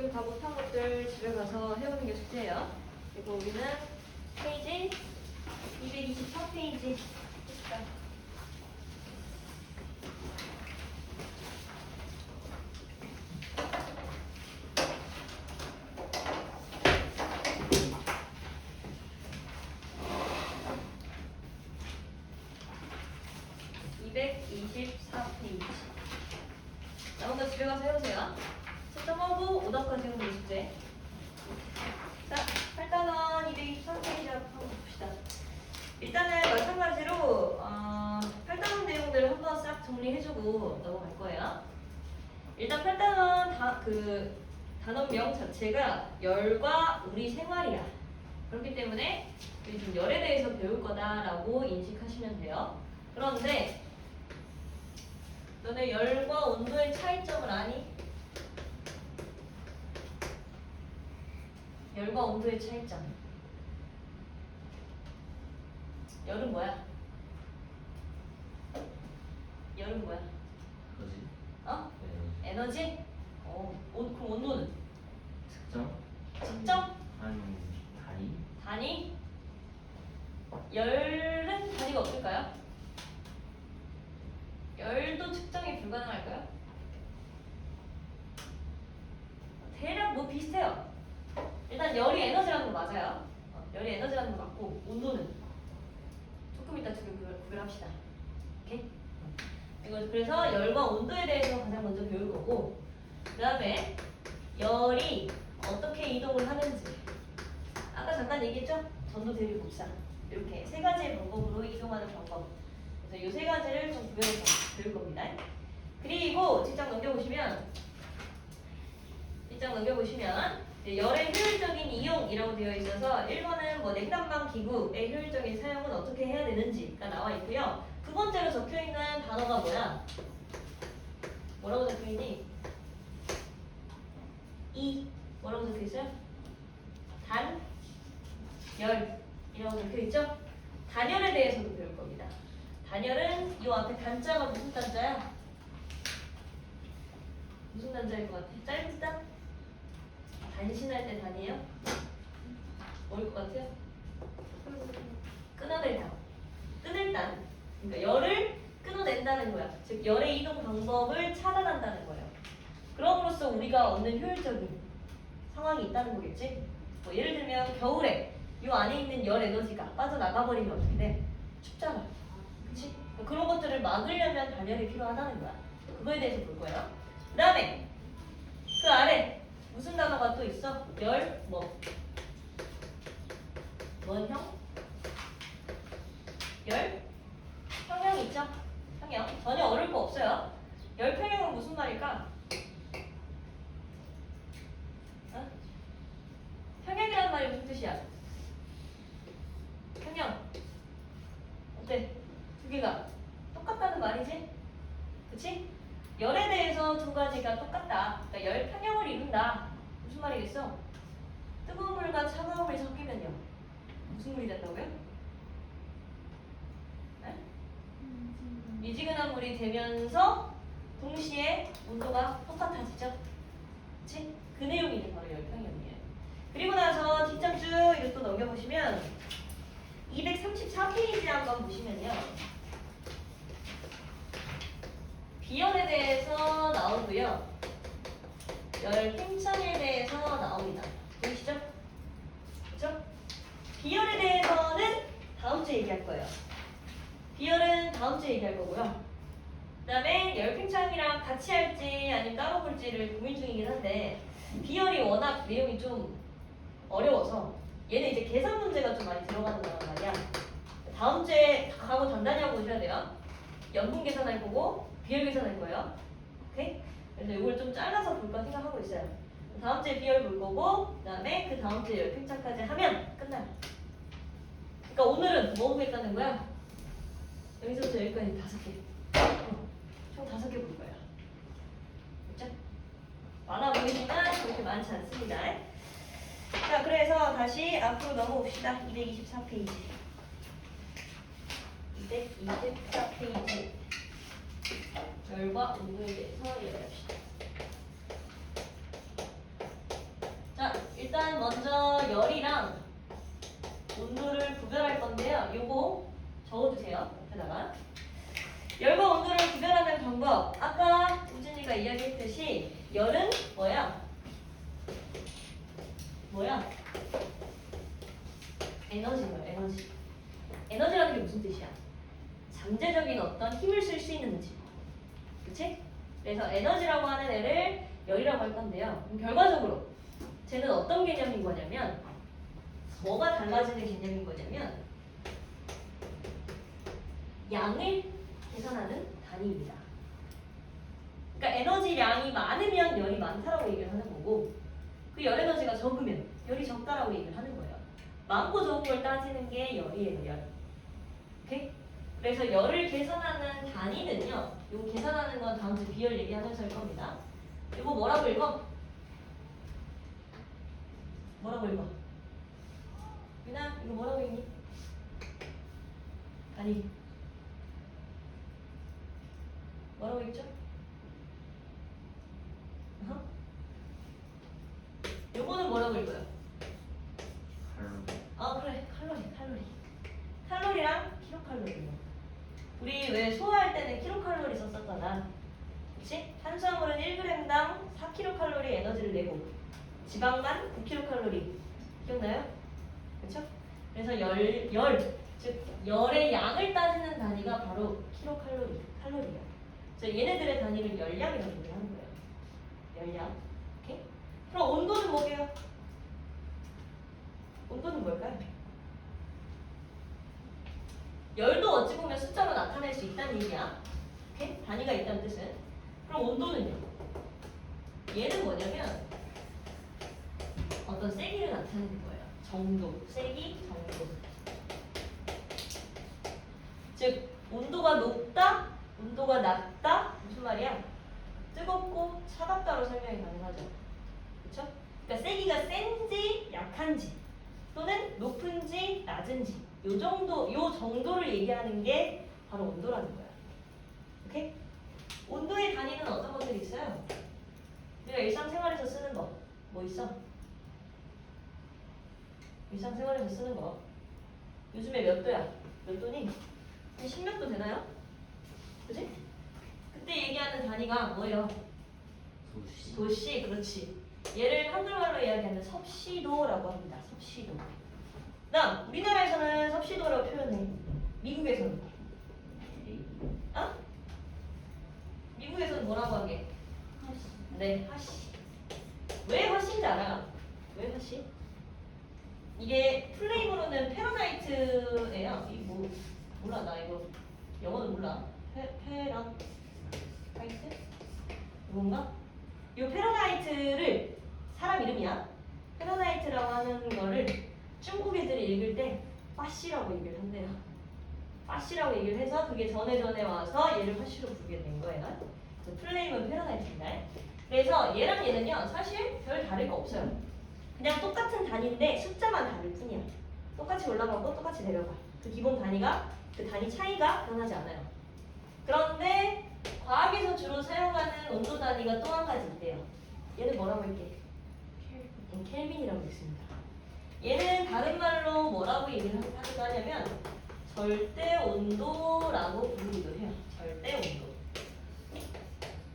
오늘 다 못한 것들 집에 가서 해보는 게 숙제예요. 그리고 우리는 페이지 223페이지 해볼까? 남은 거 집에 가서 해보세요. 채점하고 오답까지 해보는 게 숙제. 자, 8단원 223페이지 한번 봅시다. 일단은 마찬가지로 8단원 내용들을 한번 싹 정리해주고 넘어갈 거예요. 일단 8단원 단원명 자체가 열과 우리 생활이야. 그렇기 때문에 우리 좀 열에 대해서 배울 거다라고 인식하시면 돼요. 그런데 너네 열과 온도의 차이점을 아니? 열과 온도의 차이점. 열은 뭐야? 열은 뭐야? 뭐지? 어? 네. 에너지? 그럼 온도는? 측정? 측정? 단위? 단위? 열은 단위가 없을까요? 열도 측정이 불가능할까요? 대략 뭐 비슷해요. 일단 열이 에너지라는 거 맞아요. 열이 에너지라는 거 맞고 온도는 조금 이따 구별합시다. 오케이? 그래서 열과 온도에 대해서 가장 먼저 배울 거고, 그 다음에 열이 어떻게 이동을 하는지 아까 잠깐 얘기했죠? 전도 대비 복사 이렇게 세 가지의 방법으로 이동하는 방법. 그래서 이 세 가지를 좀 구별해서 배울 겁니다. 그리고 직장 넘겨보시면 열의 효율적인 이용이라고 되어 있어서 1번은 뭐 냉난방 기구의 효율적인 사용은 어떻게 해야 되는지가 나와 있고요. 두 번째로 적혀 있는 단어가 뭐야? 뭐라고 적혀 있니? 뭐라고 적혀 있어요? 단열이라고 적혀 있죠? 단열에 대해서도 배울 겁니다. 단열은 이 앞에 단자가 무슨 단자야? 무슨 단자일 것 같아? 짧은 단? 단신할 때 단이에요? 뭐일 것 같아요? 끊어낼 단. 끊을 단. 그러니까 열을 끊어낸다는 거야. 즉 열의 이동 방법을 차단한다는 거예요. 그럼으로써 우리가 얻는 효율적인 상황이 있다는 거겠지? 뭐 예를 들면 겨울에 이 안에 있는 열 에너지가 빠져나가 버리면 어떻게 돼? 춥잖아. 그치? 그런 것들을 막으려면 단열이 필요하다는 거야. 그거에 대해서 볼 거예요. 그 다음에 그 아래 무슨 단어가 또 있어? 열, 뭔형? 열? 평형 있죠? 평형. 전혀 어려울 거 없어요. 열 평형은 무슨 말일까? 평형이라는 말이 무슨 뜻이야? 평형. 어때? 두 개가 똑같다는 말이지? 그치? 열에 대해서 두 가지가 똑같다. 그러니까 열 평형을 이룬다. 무슨 말이겠어? 뜨거운 물과 차가운 물이 섞이면요. 무슨 물이 된다고요? 네? 미지근한 물이 되면서 동시에 온도가 똑같아지죠? 그치? 그 내용이 바로 열평형이에요. 그리고 나서 뒷장 쭉 이렇게 또 넘겨보시면 234페이지 한번 보시면요. 비열에 대해서 나오고요. 열 팽창에 대해서 나옵니다. 보이시죠? 그렇죠? 비열에 대해서는 다음 주에 얘기할 거예요. 비열은 다음 주에 얘기할 거고요. 그 다음에 열 팽창이랑 같이 할지 아니면 따로 볼지를 고민 중이긴 한데 비열이 워낙 내용이 좀 어려워서 얘는 이제 계산 문제가 좀 많이 들어가는 거란 말이야. 다음 주에 하고 단단히 하고 오셔야 돼요. 연분 계산할 거고 비열 계산할 거예요. 오케이? 그래서 이걸 좀 잘라서 볼까 생각하고 있어요. 다음 주에 비열 볼 거고 그 다음에 그 다음 주에 열 팽창까지 하면 끝나요. 그러니까 오늘은 뭐 보겠다는 거야? 여기서부터 여기까지 5개. 총 5개 볼 거야. 그렇죠? 많아 보이지만 그렇게 많지 않습니다. 자, 그래서 다시 앞으로 넘어옵시다. 224페이지. 224페이지. 열과 온도에 대해서 얘기합시다. 일단 먼저 열이랑 온도를 구별할 건데요. 요거 적어두세요. 옆에다가. 열과 온도를 구별하는 방법. 아까 우진이가 이야기했듯이 열은 뭐야? 뭐야? 에너지예요. 에너지. 에너지라는 게 무슨 뜻이야? 잠재적인 어떤 힘을 쓸 수 있는 거지. 그치? 그래서 에너지라고 하는 애를 열이라고 할 건데요. 그럼 결과적으로 쟤는 어떤 개념인 거냐면 뭐가 달라지는 개념인 거냐면 양을 계산하는 단위입니다. 그러니까 에너지량이 많으면 열이 많다라고 얘기를 하는 거고 그 열 에너지가 적으면 열이 적다라고 얘기를 하는 거예요. 많고 적은 걸 따지는 게 열이에요. 열. 오케이? 그래서 열을 계산하는 단위는요. 이거 계산하는 건 다음 주 비열 얘기하면서 할 겁니다. 이거 뭐라고 읽어? 뭐라고 읽어? 유나 이거 뭐라고 읽니? 아니 뭐라고 읽죠? 요거는 뭐라고 읽어요? 그래 칼로리랑 킬로칼로리. 우리 왜 소화할 때는 킬로칼로리 썼었잖아. 그치? 탄수화물은 1g당 4kcal 에너지를 내고 지방만 9kcal. 기억나요? 그쵸? 그래서 즉 열의 양을 따지는 단위가 바로 칼로리야. 그래서 얘네들의 단위를 열량이라고 얘기하는 거예요. 열량. 오케이? 그럼 온도는 뭐게요? 온도는 뭘까요? 열도 어찌 보면 숫자로 나타낼 수 있다는 얘기야. 오케이? 단위가 있다는 뜻은. 그럼 온도는요? 얘는 뭐냐면 어떤 세기를 나타내는 거예요. 정도, 세기, 정도. 즉 온도가 높다, 온도가 낮다 무슨 말이야? 뜨겁고 차갑다로 설명이 가능하죠. 그렇죠? 그러니까 세기가 센지 약한지 또는 높은지 낮은지 요 정도를 얘기하는 게 바로 온도라는 거야. 오케이? 온도의 단위는 어떤 것들이 있어요? 우리가 일상생활에서 쓰는 거 뭐 있어? 일상생활에서 쓰는 거 요즘에 몇 도야? 몇 도니? 10몇 도 되나요? 그지? 그때 얘기하는 단위가 뭐예요? 도씨, 그렇지. 얘를 한글말로 이야기하면 섭씨도라고 합니다. 섭씨도. 그다음 우리나라에서는 섭씨도라고 표현해. 미국에서는? 어? 미국에서는 뭐라고 하게? 네, 화씨. 왜 화씨인지 알아요? 왜 화씨? 이게 플레임으로는 페러나이트예요. 이거 몰라 나 이거 영어는 몰라. 페러나이트? 이건가? 이 페러나이트를 사람 이름이야. 페러나이트라고 하는 거를 중국 애들이 읽을 때 파시라고 얘기를 한대요. 파시라고 얘기를 해서 그게 전에 와서 얘를 파시로 부르게 된 거예요. 그래서 플레임은 페러나이트입니다. 그래서 얘랑 얘는요 사실 별 다를 거 없어요. 그냥 똑같은 단위인데 숫자만 다를 뿐이야. 똑같이 올라가고 똑같이 내려가. 그 기본 단위가 그 단위 차이가 변하지 않아요. 그런데 과학에서 주로 사용하는 온도 단위가 또 한 가지 있대요. 얘는 뭐라고 할게? 켈빈이라고 있습니다. 얘는 다른 말로 뭐라고 얘기를 하기도 하냐면 절대 온도라고 부르기도 해요. 절대 온도.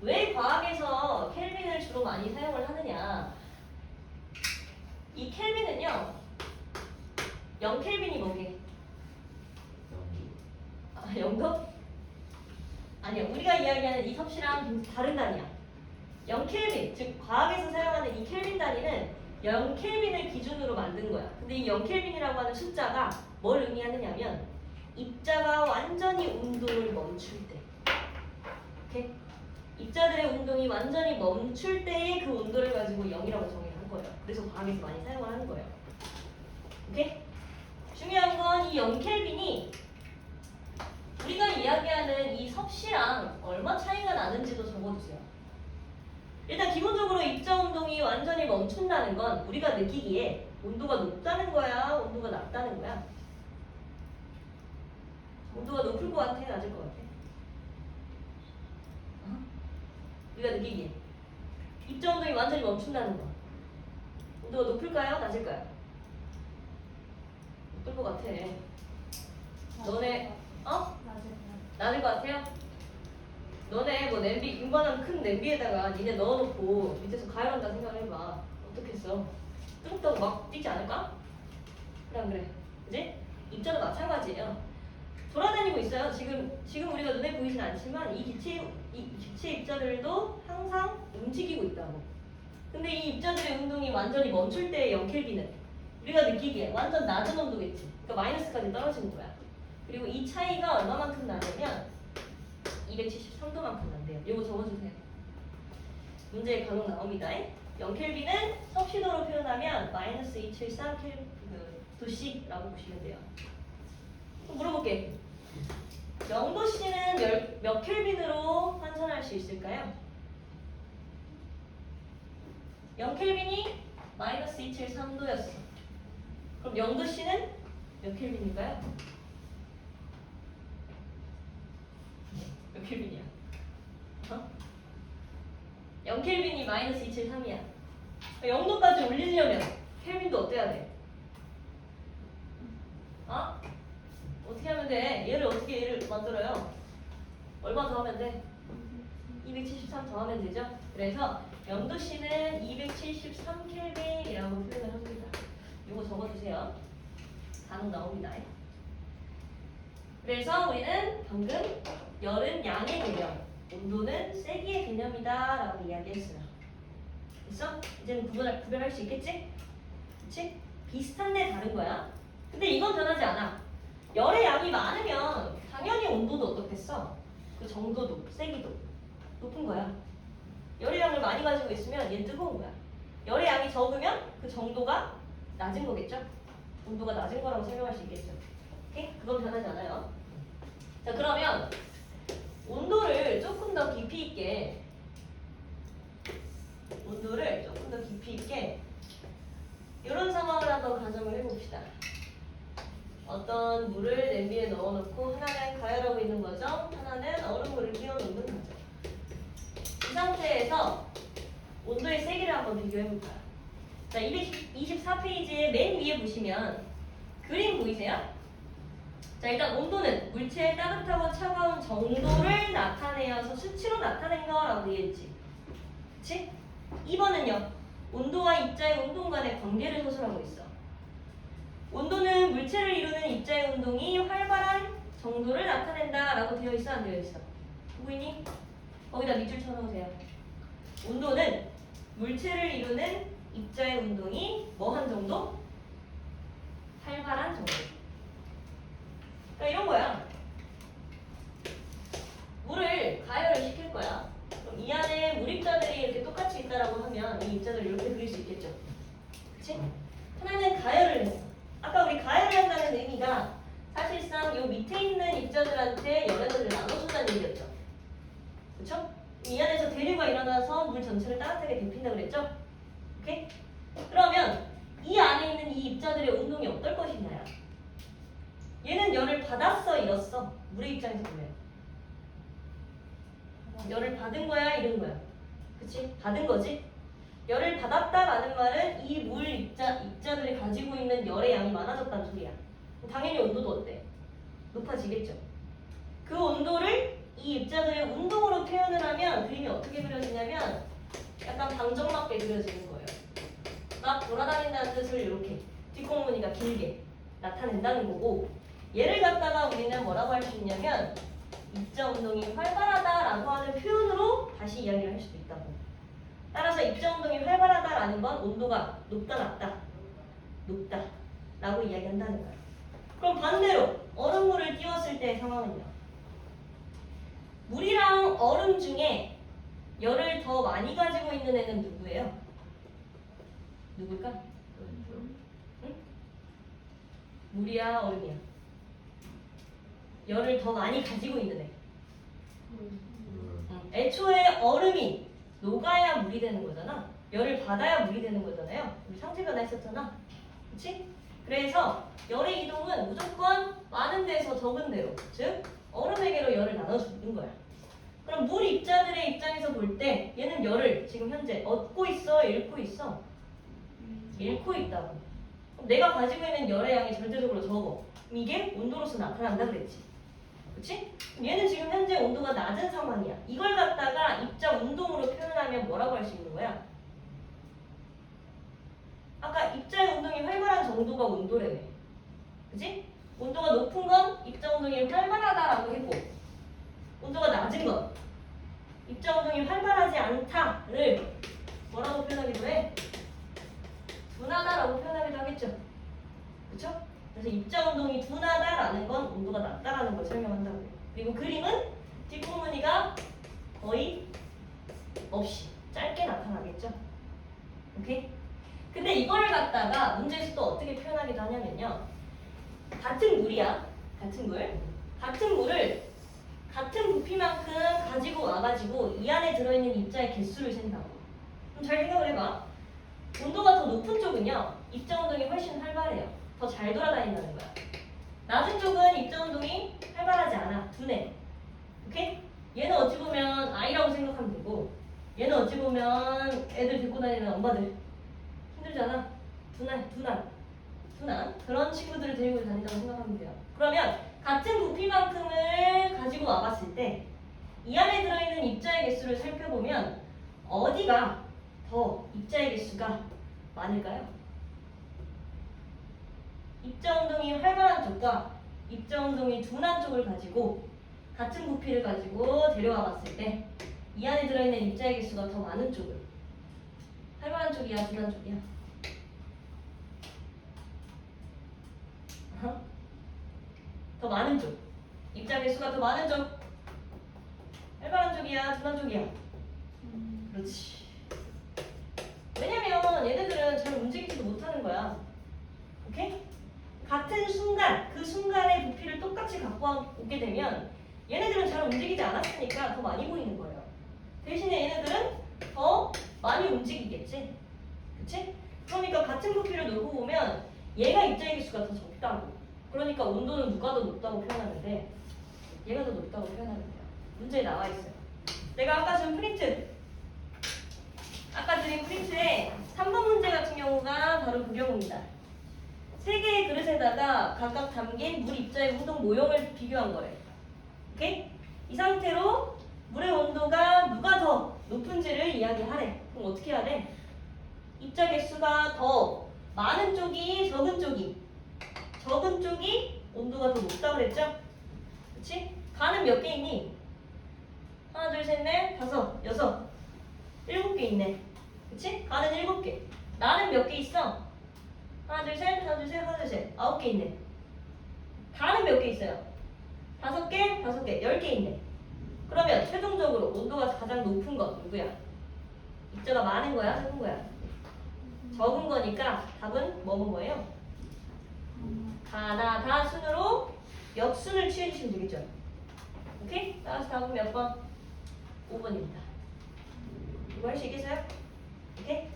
왜 과학에서 켈빈을 주로 많이 사용을 하느냐? 이 켈빈은요 0켈빈이 뭐게? 0도? 아니요. 우리가 이야기하는 이 섭씨랑 다른 단위야. 0켈빈, 즉 과학에서 사용하는 이 켈빈 단위는 0켈빈을 기준으로 만든 거야. 근데 이 0켈빈이라고 하는 숫자가 뭘 의미하느냐면 입자가 완전히 운동을 멈출 때. 오케이? 입자들의 운동이 완전히 멈출 때의 그 온도를 가지고 0이라고 정의를 한 거예요. 그래서 과학에서 많이 사용을 하는 거예요. 오케이? 중요한 건 이 0켈빈이 우리가 이야기하는 이 섭씨랑 얼마 차이가 나는지도 적어주세요. 일단 기본적으로 입자 운동이 완전히 멈춘다는 건 우리가 느끼기에 온도가 높다는 거야? 온도가 낮다는 거야? 온도가 높을 것 같아? 낮을 것 같아? 우리가 느끼기에 입자 운동이 완전히 멈춘다는 거. 온도가 높을까요? 낮을까요? 높을 것 같아. 너네 낮을 것 같아요? 너네 뭐 냄비 이만한 큰 냄비에다가 니네 넣어놓고 밑에서 가열한다 생각을 해봐. 어떻겠어? 뜨겁다고 막 뛰지 않을까? 그래 안 그래? 그지? 입자도 마찬가지예요. 돌아다니고 있어요. 지금 우리가 눈에 보이진 않지만 이 기체 입자들도 항상 움직이고 있다고. 근데 이 입자들의 운동이 완전히 멈출 때의 0켈빈은 우리가 느끼기에 완전 낮은 온도겠지. 그러니까 마이너스까지 떨어지는 거야. 그리고 이 차이가 얼마만큼 나냐면 273도만큼 난대요. 이거 적어주세요. 문제에 간혹 나옵니다. 0켈빈은 섭씨도로 표현하면 마이너스 273 도씨라고 보시면 돼요. 그럼 물어볼게. 0도씨는 몇 켈빈으로 환산할 수 있을까요? 0켈빈이 마이너스 273도였어. 그럼 0도씨는 몇 켈빈일까요? 몇 켈빈이야? 어? 0켈빈이 마이너스 273이야. 0도까지 올리려면 켈빈도 어때야 돼? 어? 어떻게 하면 돼? 얘를 만들어요? 얼마 더하면 돼? 273 더하면 되죠? 그래서 0도씨는 273켈빈이라고 표현을 합니다. 이거 적어주세요. 간혹 나옵니다. 그래서 우리는 방금 열은 양의 개념, 온도는 세기의 개념이다 라고 이야기했어요. 됐어? 이제는 구별할 수 있겠지? 그치? 비슷한데 다른 거야. 근데 이건 변하지 않아. 열의 양이 많으면 당연히 온도도 어떻겠어? 그 정도도, 세기도 높은 거야. 열의 양을 많이 가지고 있으면 얘는 뜨거운 거야. 열의 양이 적으면 그 정도가 낮은 거겠죠? 온도가 낮은 거라고 설명할 수 있겠죠? 오케이? 그건 변하지 않아요. 자, 그러면 온도를 조금 더 깊이 있게 이런 상황을 한번 가정을 해봅시다. 어떤 물을 냄비에 넣어놓고 하나는 가열하고 있는 거죠. 하나는 얼음물을 끼워놓는 거죠. 이 상태에서 온도의 세기를 한번 비교해볼까요? 자, 224페이지의 맨 위에 보시면 그림 보이세요? 자, 일단 온도는 물체의 따뜻하고 차가운 정도를 나타내어서 수치로 나타낸 거라고 이해했지. 그치? 2번은요. 온도와 입자의 운동 간의 관계를 서술하고 있어. 온도는 물체를 이루는 입자의 운동이 활발한 정도를 나타낸다 라고 되어 있어, 안 되어 있어? 보이니? 거기다 밑줄 쳐놓으세요. 온도는 물체를 이루는 입자의 운동이 뭐한 정도? 활발한 정도. 그러니까 이런 거야. 물을 가열을 시킬 거야. 그럼 이 안에 물입자들이 이렇게 똑같이 있다라고 하면 이 입자들을 이렇게 그릴 수 있겠죠. 그치? 하나는 가열을 했어. 아까 우리 가열을 한다는 의미가 사실상 요 밑에 있는 입자들한테 열에너지를 나눠준다는 얘기였죠. 그쵸? 이 안에서 대류가 일어나서 물 전체를 따뜻하게 데핀다고 그랬죠? 오케이? 그러면 이 안에 있는 이 입자들의 운동이 어떨 것이냐요? 얘는 열을 받았어, 잃었어? 물의 입장에서 보면 열을 받은 거야, 잃은 거야? 그치? 받은 거지? 열을 받았다라는 말은 이 물 입자들이 가지고 있는 열의 양이 많아졌다는 소리야. 당연히 온도도 어때? 높아지겠죠? 그 온도를 이 입자들의 운동으로 표현을 하면 그림이 어떻게 그려지냐면 약간 방정맞게 그려지는 거예요. 막 돌아다닌다는 뜻을 이렇게 뒷공무니가 길게 나타낸다는 거고, 얘를 갖다가 우리는 뭐라고 할 수 있냐면 입자 운동이 활발하다라고 하는 표현으로 다시 이야기를 할 수도 있다고. 따라서 입자 운동이 활발하다라는 건 온도가 높다 낮다 높다 라고 이야기한다는 거예요. 그럼 반대로 얼음물을 띄웠을 때의 상황은요. 물이랑 얼음 중에 열을 더 많이 가지고 있는 애는 누구예요? 누굴까? 응? 물이야 얼음이야? 열을 더 많이 가지고 있는 애. 애초에 얼음이 녹아야 물이 되는 거잖아. 열을 받아야 물이 되는 거잖아요. 우리 상태 변화했었잖아. 그치? 그래서 열의 이동은 무조건 많은 데서 적은 데로, 즉 얼음에게로 열을 나눠주는 거야. 그럼 물 입자들의 입장에서 볼 때 얘는 열을 지금 현재 얻고 있어, 잃고 있어? 잃고 있다고. 그럼 내가 가지고 있는 열의 양이 절대적으로 적어. 그럼 이게 온도로서 나타난다 그랬지. 그치? 얘는 지금 현재 온도가 낮은 상황이야. 이걸 갖다가 입자 운동으로 표현하면 뭐라고 할 수 있는 거야? 아까 입자의 운동이 활발한 정도가 온도래며. 그치? 온도가 높은 건 입자 운동이 활발하다라고 했고, 온도가 낮은 건 입자 운동이 활발하지 않다를 뭐라고 표현하기도 해? 둔하다라고 표현하기도 하겠죠. 그쵸? 그래서 입자 운동이 둔하다라는 건 온도가 낮다라는 걸 설명한다고요. 그리고 그림은 뒷부분이가 거의 없이 짧게 나타나겠죠. 오케이? 근데 이걸 갖다가 문제에서 또 어떻게 표현하기도 하냐면요. 같은 물이야. 같은 물. 같은 물을 같은 부피만큼 가지고 와가지고 이 안에 들어있는 입자의 개수를 센다고. 그럼 잘 생각을 해봐. 온도가 더 높은 쪽은요. 입자 운동이 훨씬 활발해요. 더 잘 돌아다닌다는 거야. 낮은 쪽은 입자 운동이 활발하지 않아. 둔해. 오케이? 얘는 어찌 보면 아이라고 생각하면 되고, 얘는 어찌 보면 애들 데리고 다니는 엄마들. 힘들잖아. 둔한 그런 친구들을 데리고 다닌다고 생각하면 돼요. 그러면 같은 부피만큼을 가지고 와봤을 때 이 안에 들어있는 입자의 개수를 살펴보면 어디가 더 입자의 개수가 많을까요? 입자 운동이 활발한 쪽과 입자 운동이 둔한 쪽을 가지고 같은 부피를 가지고 데려와 봤을 때 이 안에 들어있는 입자의 개수가 더 많은 쪽을, 활발한 쪽이야, 둔한 쪽이야? 더 많은 쪽. 입자 개수가 더 많은 쪽. 활발한 쪽이야, 둔한 쪽이야? 그렇지. 왜냐면 얘네들은 잘 움직이지도 못하는 거야. 오케이? 같은 순간, 그 순간의 부피를 똑같이 갖고 오게 되면 얘네들은 잘 움직이지 않았으니까 더 많이 보이는 거예요. 대신에 얘네들은 더 많이 움직이겠지? 그치? 그러니까 같은 부피를 놓고 보면 얘가 입자의 개수가 더 적다고. 그러니까 온도는 누가 더 높다고 표현하는데 얘가 더 높다고 표현하는 거야. 문제에 나와 있어요. 내가 아까 준 프린트, 아까 드린 프린트에 3번 문제 같은 경우가 바로 그 경우입니다. 3개의 그릇에다가 각각 담긴 물 입자의 운동 모형을 비교한 거예요. 오케이? 이 상태로 물의 온도가 누가 더 높은지를 이야기하래. 그럼 어떻게 해야 돼? 입자 개수가 더 많은 쪽이 적은 쪽이 온도가 더 높다고 그랬죠? 그치? 가는 몇 개 있니? 하나, 둘, 셋, 넷, 다섯, 여섯, 7개 있네. 그치? 가는 7개. 나는 몇 개 있어? 하나, 둘, 셋, 하나, 둘, 셋, 하나, 둘, 셋. 9개 있네. 가는 몇 개 있어요? 5개, 5개, 10개 있네. 그러면 최종적으로 온도가 가장 높은 건 누구야? 입자가 많은 거야? 적은 거야? 적은 거니까 답은 뭐뭐 뭐예요? 가나다 순으로 역순을 취해주시면 되겠죠? 오케이? 따라서 답은 몇 번? 5번입니다. 이거 할 수 있겠어요? 오케이?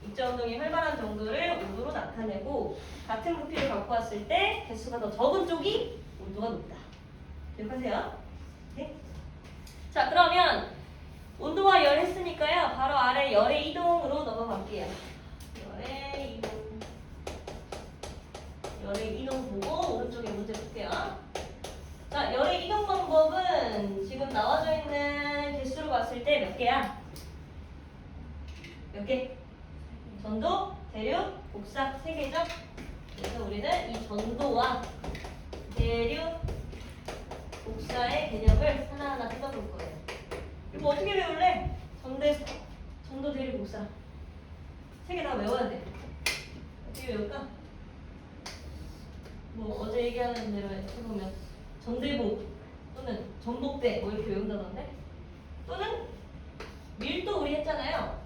입자 운동이 활발한 정도를 온도로 나타내고 같은 부피를 갖고 왔을 때 개수가 더 적은 쪽이 온도가 높다. 기억하세요? 오케이? 자, 그러면 온도와 열 했으니까요. 바로 아래 열의 이동으로 넘어갈게요. 열의 이동 보고 오른쪽에 문제 볼게요. 자, 열의 이동 방법은 지금 나와져 있는 개수로 봤을 때 몇 개야? 몇 개? 전도, 대륙, 복사 3개죠? 그래서 우리는 이 전도와 대륙, 복사의 개념을 하나하나 뜯어볼 거예요. 이거 어떻게 외울래? 전도, 대륙, 복사 3개 다 외워야 돼. 어떻게 외울까? 뭐 어제 얘기하는 대로 해보면 전대복 또는 전복대 뭐 이렇게 외운다던데? 또는 밀도 우리 했잖아요.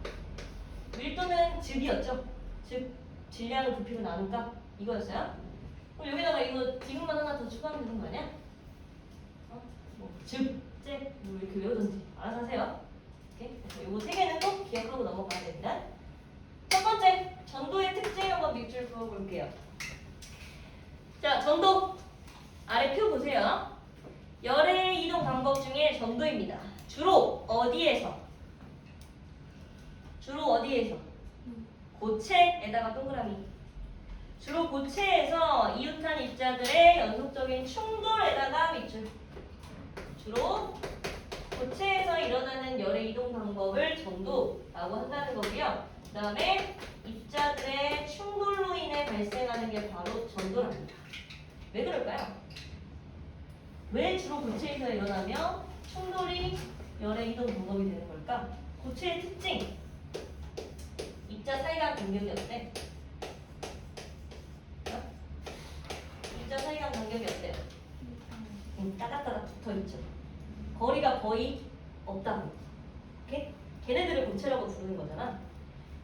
밀도는 즉이었죠. 즉 질량을 부피로 나눈다 이거였어요. 그럼 여기다가 이거 지금만 하나 더 추가하면 되는 거 아니야? 뭐 즉, 즉, 뭐 이렇게 외우든지 알아서 하세요. 오케이? 이거 3개는 꼭 기억하고 넘어가야 됩니다. 첫 번째, 전도의 특징 한번 밑줄 그어볼게요. 자, 전도 아래 표 보세요. 열의 이동 방법 중에 전도입니다. 주로 어디에서? 고체에다가 동그라미. 주로 고체에서 이웃한 입자들의 연속적인 충돌에다가 밑줄. 주로 고체에서 일어나는 열의 이동 방법을 전도라고 한다는 거고요. 그 다음에 입자들의 충돌로 인해 발생하는 게 바로 전도랍니다. 왜 그럴까요? 왜 주로 고체에서 일어나며 충돌이 열의 이동 방법이 되는 걸까? 고체의 특징. 입자 사이간 간격이 어때? 입자 사이간 간격이 어때요? 따닥따닥 붙어있죠. 거리가 거의 없다고. 오케이? 걔네들을 고체라고 부르는 거잖아.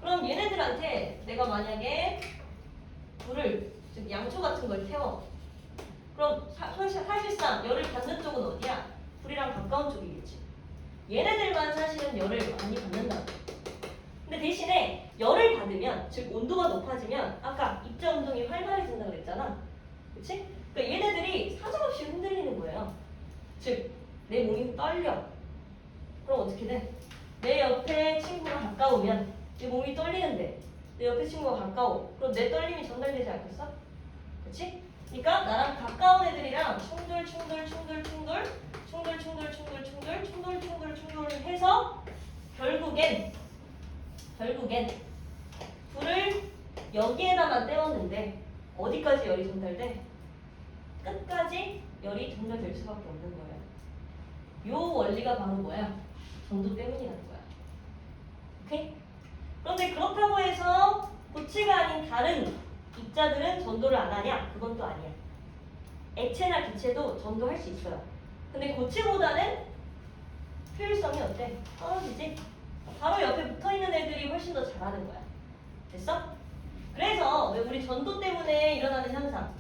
그럼 얘네들한테 내가 만약에 불을, 즉 양초 같은 걸 태워. 그럼 사실상 열을 받는 쪽은 어디야? 불이랑 가까운 쪽이겠지. 얘네들만 사실은 열을 많이 받는다고. 근데 대신에 열을 받으면, 즉 온도가 높아지면 아까 입자 운동이 활발해진다고 그랬잖아. 그치? 그러니까 얘네들이 사정없이 흔들리는 거예요. 즉 내 몸이 떨려. 그럼 어떻게 돼? 내 옆에 친구가 가까우면 내 몸이 떨리는데 내 옆에 친구가 가까워. 그럼 내 떨림이 전달되지 않겠어? 그치? 그러니까 나랑 가까운 애들이랑 충돌 해서 결국엔 불을 여기에다만 떼었는데 어디까지 열이 전달돼? 끝까지 열이 전달될 수밖에 없는 거예요. 요 원리가 바로 뭐야? 전도 때문이라는 거야. 오케이? 그런데 그렇다고 해서 고체가 아닌 다른 입자들은 전도를 안 하냐? 그건 또 아니야. 액체나 기체도 전도할 수 있어요. 근데 고체보다는 효율성이 어때? 떨어지지? 바로 옆에 붙어있는 애들이 훨씬 더 잘하는 거야. 됐어? 그래서 왜 우리 전도 때문에 일어나는 현상,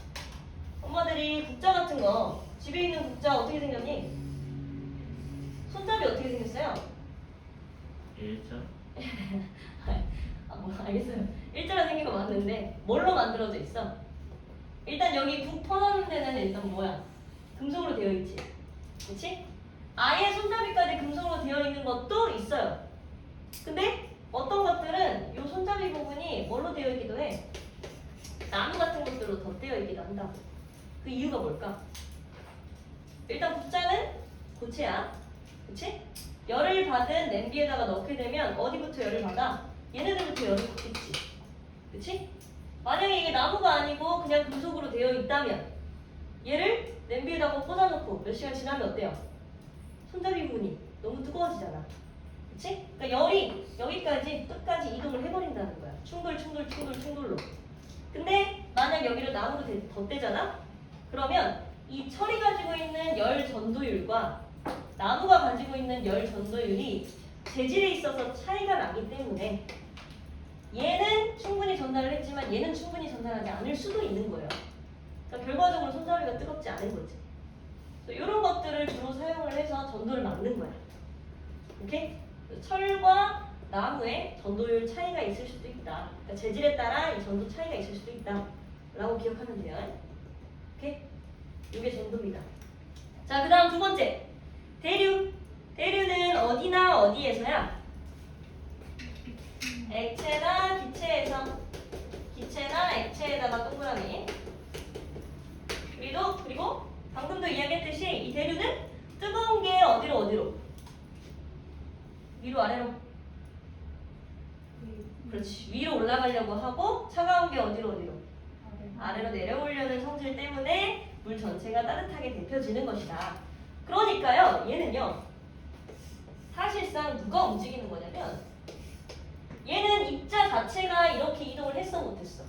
엄마들이 국자 같은 거, 집에 있는 국자 어떻게 생겼니? 손잡이 어떻게 생겼어요? 일자? 뭐 알겠어요. 일자로 생긴 거 맞는데 뭘로 만들어져 있어? 일단 여기 북 퍼놓는 데는 일단 뭐야? 금속으로 되어 있지. 그치? 아예 손잡이까지 금속으로 되어 있는 것도 있어요. 근데 어떤 것들은 이 손잡이 부분이 뭘로 되어 있기도 해? 나무 같은 것들로 덧대어 있기도 한다. 그 이유가 뭘까? 일단 국자는 고체야. 그치? 열을 받은 냄비에다가 넣게 되면 어디부터 열을 받아? 얘네들부터 열을 받겠지. 그치? 만약에 이게 나무가 아니고 그냥 금속으로 되어 있다면 얘를 냄비에다가 꽂아놓고 몇 시간 지나면 어때요? 손잡이 부분이 너무 뜨거워지잖아. 그치? 그러니까 열이 여기까지 끝까지 이동을 해버린다는 거야. 충돌로. 근데 만약 여기를 나무로 덧대잖아? 그러면 이 철이 가지고 있는 열 전도율과 나무가 가지고 있는 열 전도율이 재질에 있어서 차이가 나기 때문에 얘는 충분히 전달을 했지만 얘는 충분히 전달하지 않을 수도 있는 거예요. 그러니까 결과적으로 손잡이가 뜨겁지 않은 거지. 이런 것들을 주로 사용을 해서 전도를 막는 거야. 오케이? 철과 나무의 전도율 차이가 있을 수도 있다. 그러니까 재질에 따라 이 전도 차이가 있을 수도 있다. 라고 기억하면 돼요. 오케이? 이게 전도입니다. 자, 그 다음 두 번째. 대류. 대류는 어디나 어디에서야? 액체나 기체에서. 기체나 액체에다가 동그라미. 그리고 방금도 이야기했듯이 이 대류는 뜨거운 게 어디로? 위로 아래로? 그렇지. 위로 올라가려고 하고 차가운 게 어디로? 아래로 내려오려는 성질 때문에 물 전체가 따뜻하게 데펴지는 것이다. 그러니까요, 얘는요, 사실상 누가 움직이는 거냐면 얘는 입자 자체가 이렇게 이동을 했어 못했어?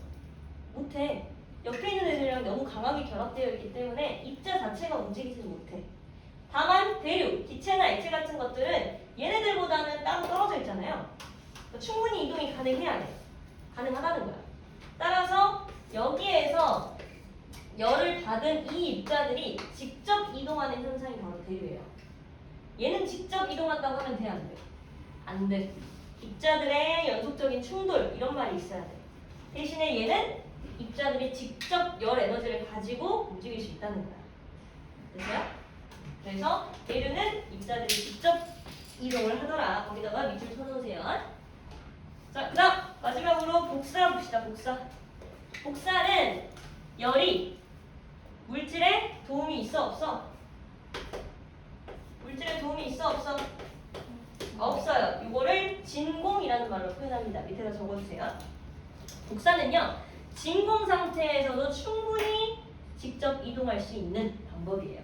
못해. 옆에 있는 애들이랑 너무 강하게 결합되어 있기 때문에 입자 자체가 움직이지 못해. 다만 대류, 기체나 액체 같은 것들은 얘네들보다는 따로 떨어져 있잖아요. 그러니까 충분히 이동이 가능해야 돼. 가능하다는 거야. 따라서 여기에서 열을 받은 이 입자들이 직접 이동하는 현상이 바로 대류예요. 얘는 직접 이동한다고 하면 돼, 안 돼? 안 돼. 입자들의 연속적인 충돌 이런 말이 있어야 돼. 대신에 얘는 입자들이 직접 열 에너지를 가지고 움직일 수 있다는 거야. 됐어요? 그래서 대류는 입자들이 직접 이동을 하더라. 거기다가 밑줄 쳐놓으세요. 자, 그 다음 마지막으로 복사는 열이 물질에 도움이 있어 없어? 물질에 도움이 있어 없어? 없어요. 이거를 진공이라는 말로 표현합니다. 밑에다 적어주세요. 복사는요, 진공 상태에서도 충분히 직접 이동할 수 있는 방법이에요.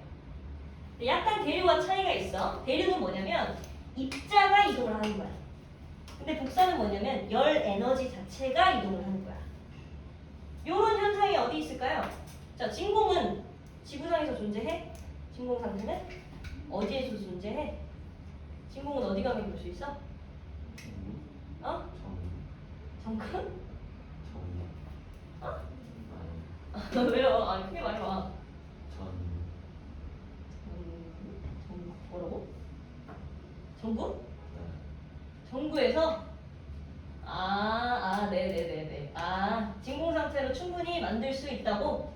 근데 약간 대류와 차이가 있어. 대류는 뭐냐면 입자가 이동을 하는 거야. 근데 복사는 뭐냐면 열 에너지 자체가 이동을 하는 거야. 이런 현상이 어디 있을까요? 자, 진공은 지구상에서 존재해? 진공 상태는 어디에서 존재해? 진공은 어디 가면 볼 수 있어? 어? 정근? 어? 왜요? 아니 크게 말해봐. 뭐라고? 전구? 전구에서? 네네네네. 진공 상태로 충분히 만들 수 있다고?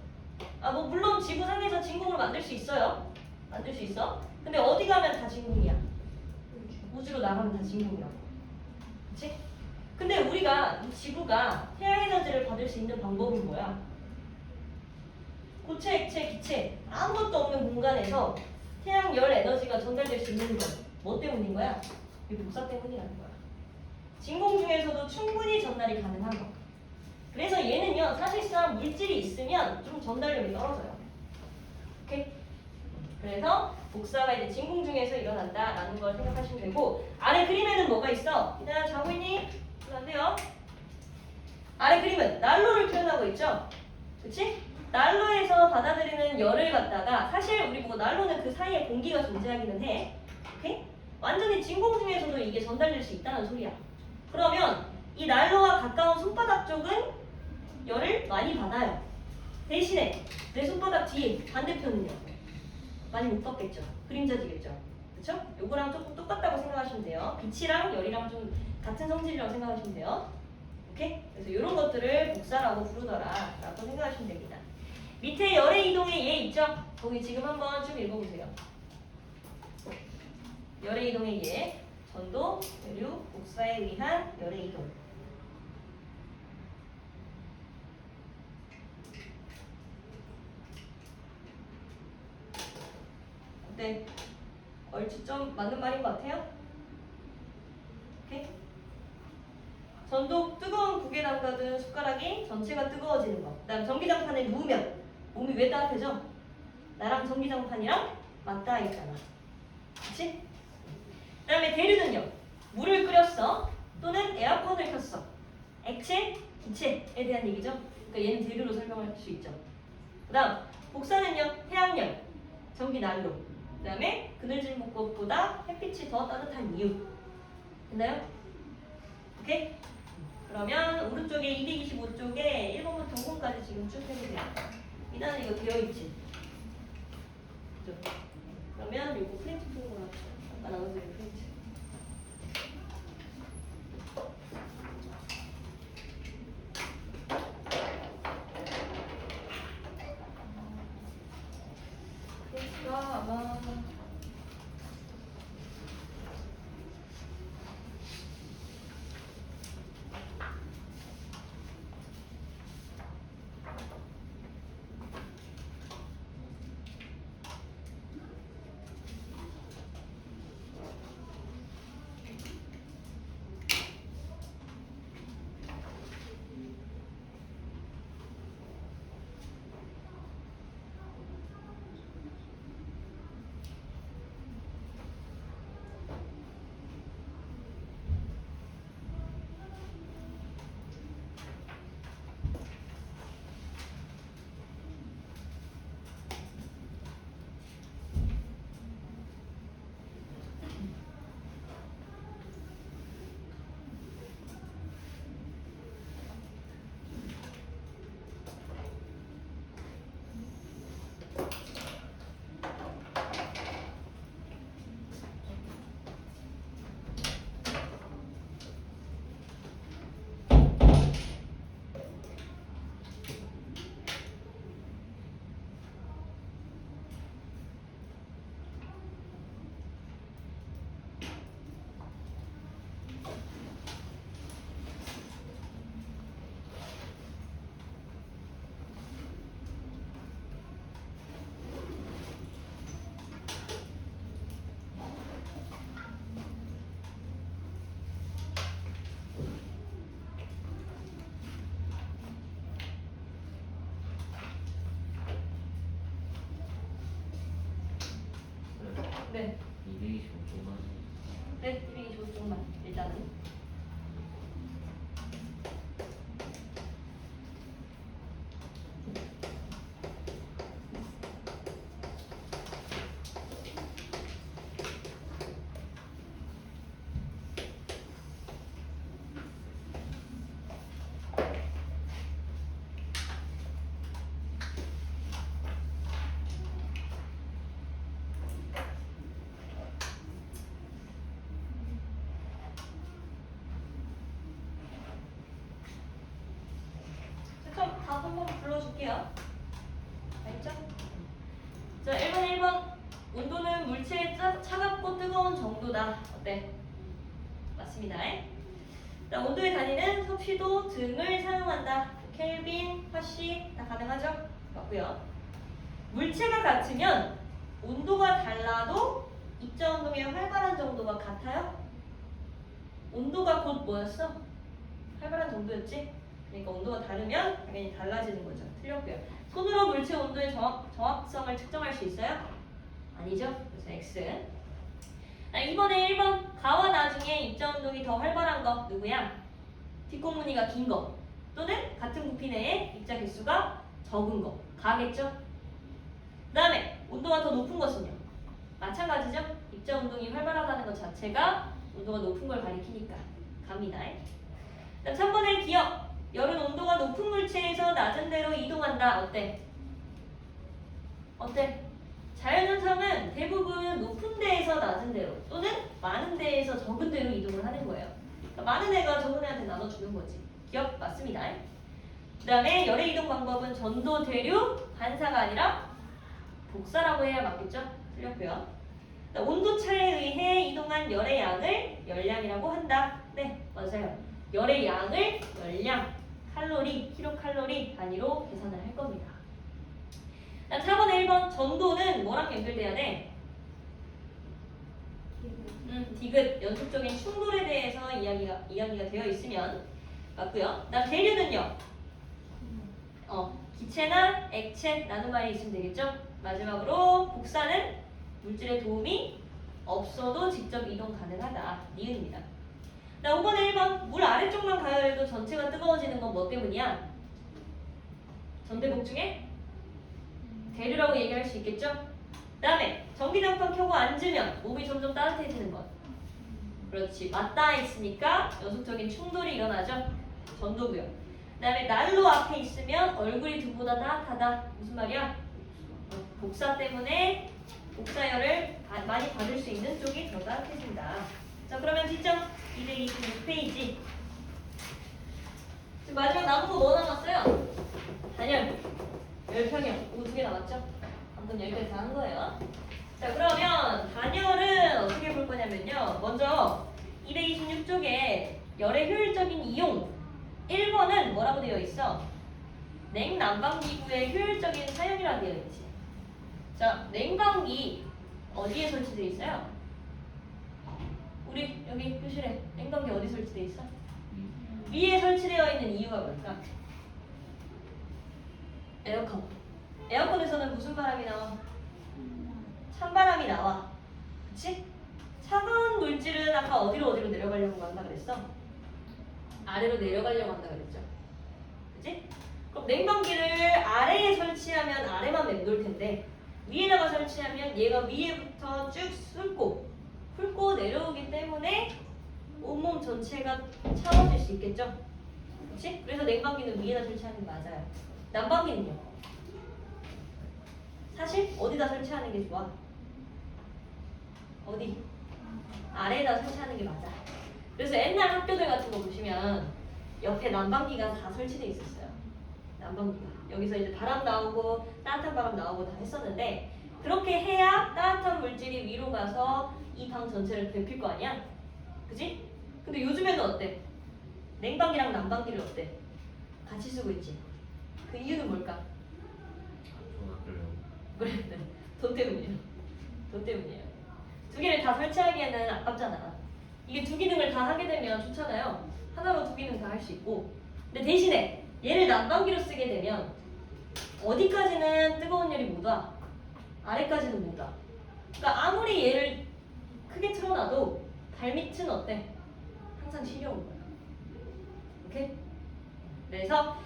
뭐 물론 지구상에서 진공을 만들 수 있어요. 만들 수 있어. 근데 어디 가면 다 진공이야? 우주로 나가면 다 진공이라고. 그치? 근데 우리가 이 지구가 태양 에너지를 받을 수 있는 방법은 뭐야? 고체, 액체, 기체 아무것도 없는 공간에서 태양 열 에너지가 전달될 수 있는 건 뭐 때문인 거야? 이 복사 때문이라는 거야. 진공 중에서도 충분히 전달이 가능한 거. 그래서 얘는요, 사실상 물질이 있으면 좀 전달력이 떨어져요. 오케이? 그래서 복사가 이제 진공 중에서 일어난다라는 걸 생각하시면 되고, 아래 그림에는 뭐가 있어? 이따 자고 있니? 그러면 안 돼요. 아래 그림은 난로를 표현하고 있죠? 그치? 난로에서 받아들이는 열을 갖다가 사실 우리 보고 난로는 그 사이에 공기가 존재하기는 해. 오케이? 완전히 진공 중에서도 이게 전달될 수 있다는 소리야. 그러면 이 난로와 가까운 손바닥 쪽은 열을 많이 받아요. 대신에 내 손바닥 뒤 반대편은요. 많이 못 받겠죠. 그림자지겠죠. 그쵸? 요거랑 조금 똑같다고 생각하시면 돼요. 빛이랑 열이랑 좀 같은 성질이라고 생각하시면 돼요. 오케이? 그래서 이런 것들을 복사라고 부르더라 라고 생각하시면 됩니다. 밑에 열의 이동의 예 있죠? 거기 지금 한번 쭉 읽어보세요. 열의 이동의 예, 전도, 대류, 복사에 의한 열의 이동. 어때? 얼추 좀 맞는 말인 것 같아요? 오케이? 전도, 뜨거운 국에 담가둔 숟가락이 전체가 뜨거워지는 거. 그 다음 전기장판에 누우면 몸이 왜 따뜻해져? 나랑 전기장판이랑 맞닿아 있잖아. 그치? 그 다음에 대류는요. 물을 끓였어. 또는 에어컨을 켰어. 액체, 기체에 대한 얘기죠. 그러니까 얘는 대류로 설명할 수 있죠. 그 다음 복사는요. 태양열, 전기 난로. 그 다음에 그늘진 벚꽃보다 햇빛이 더 따뜻한 이유. 됐나요? 오케이? 그러면 오른쪽에 225쪽에 1번부터 5번까지 지금 쭉 해보세요. 일단은 이거 되어있지? 그죠? 그러면 이거 프린트 푸는 거랑 아까 나눠서 이거 프린트. 프린트가 아마 일단은. 그럼 답 한번 불러줄게요. 알죠? 자, 1번 온도는 물체의 차갑고 뜨거운 정도다. 어때? 맞습니다. 자, 온도의 단위는 섭씨도 등을 사용한다. 켈빈, 파씨 다 가능하죠? 맞고요. 물체가 같으면 온도가 달라도 입자 운동의 활발한 정도가 같아요? 온도가 곧 뭐였어? 활발한 정도였지? 그러니까 온도가 다르면 당연히 달라지는 거죠. 틀렸고요. 손으로 물체 온도의 정확성을 측정할 수 있어요? 아니죠? 그래서 X. 이번에 1번 가와 나중에 입자 운동이 더 활발한 거 누구야? 뒷공무늬가 긴 거 또는 같은 부피 내에 입자 개수가 적은 거 가겠죠? 그 다음에 온도가 더 높은 것은요? 마찬가지죠? 입자 운동이 활발하다는 것 자체가 온도가 높은 걸 가리키니까 갑니다. 3번의 기억 열은 온도가 높은 물체에서 낮은 데로 이동한다. 어때? 어때? 자연현상은 대부분 높은 데에서 낮은 데로 또는 많은 데에서 적은 데로 이동을 하는 거예요. 그러니까 많은 애가 적은 애한테 나눠주는 거지. 기억 맞습니다. 그 다음에 열의 이동 방법은 전도, 대류, 반사가 아니라 복사라고 해야 맞겠죠? 틀렸고요. 온도 차에 의해 이동한 열의 양을 열량이라고 한다. 네, 맞아요. 열의 양을 열량, 칼로리, 킬로칼로리 단위로 계산을 할 겁니다. 4번에 1번 전도는 뭐랑 연결돼야 돼? 디귿, 연속적인 충돌에 대해서 이야기가 되어 있으면 맞고요. 대류는요? 기체나 액체 라는 말이 있으면 되겠죠? 마지막으로 복사는 물질의 도움이 없어도 직접 이동 가능하다. 니은입니다. 5번에 1번 물 아래쪽만 가열해도 전체가 뜨거워지는 건 뭐 때문이야? 전대복 중에 대류라고 얘기할 수 있겠죠? 그 다음에 전기장판 켜고 앉으면 몸이 점점 따뜻해지는 것. 그렇지. 맞닿아 있으니까 연속적인 충돌이 일어나죠? 전도고요. 그 다음에 난로 앞에 있으면 얼굴이 등보다 따뜻하다. 무슨 말이야? 복사 때문에 복사열을 많이 받을 수 있는 쪽이 더 따뜻해진다. 자, 그러면 지점 226페이지. 지금 마지막 남은 거 뭐 남았어요? 단열, 열평형. 이거 2개 남았죠? 방금 여기까지 다 한 거예요. 자, 그러면 단열은 어떻게 볼 거냐면요. 먼저 226쪽에 열의 효율적인 이용 1번은 뭐라고 되어 있어? 냉난방기구의 효율적인 사용이라고 되어 있지. 자, 냉방기 어디에 설치되어 있어요? 우리 여기 교실에 냉방기 어디 설치되어 있어? 위에 설치되어 있는 이유가 뭘까? 에어컨. 에어컨에서는 무슨 바람이 나와? 찬바람이 나와. 그치? 차가운 물질은 아까 어디로 내려가려고 한다 그랬어? 아래로 내려가려고 한다 그랬죠. 그치? 그럼 냉방기를 아래에 설치하면 아래만 맴돌 텐데 위에다가 설치하면 얘가 위에부터 쭉 훑고 내려오기 때문에 온몸 전체가 차가워질 수 있겠죠? 그치? 그래서 냉방기는 위에다 설치하는 게 맞아요. 난방기는요? 사실 어디다 설치하는 게 좋아? 어디? 아래에다 설치하는 게 맞아. 그래서 옛날 학교들 같은 거 보시면 옆에 난방기가 다 설치되어 있었어요. 난방기가. 여기서 이제 바람 나오고 따뜻한 바람 나오고 다 했었는데 그렇게 해야 따뜻한 물질이 위로 가서 이 방 전체를 데필 거 아니야? 그지? 근데 요즘에는 어때? 냉방기랑 난방기를 어때? 같이 쓰고 있지. 그 이유는 뭘까? 그래, 네. 돈 때문이에요. 돈 때문이에요. 2개를 다 설치하기에는 아깝잖아. 이게 2기능을 다 하게 되면 좋잖아요. 하나로 2기능 다 할 수 있고. 근데 대신에 얘를 난방기로 쓰게 되면 어디까지는 뜨거운 열이 못 와? 아래까지는 못 와. 그러니까 아무리 얘를 크게 틀어놔도 발 밑은 어때? 항상 시려운 거야. 오케이? 그래서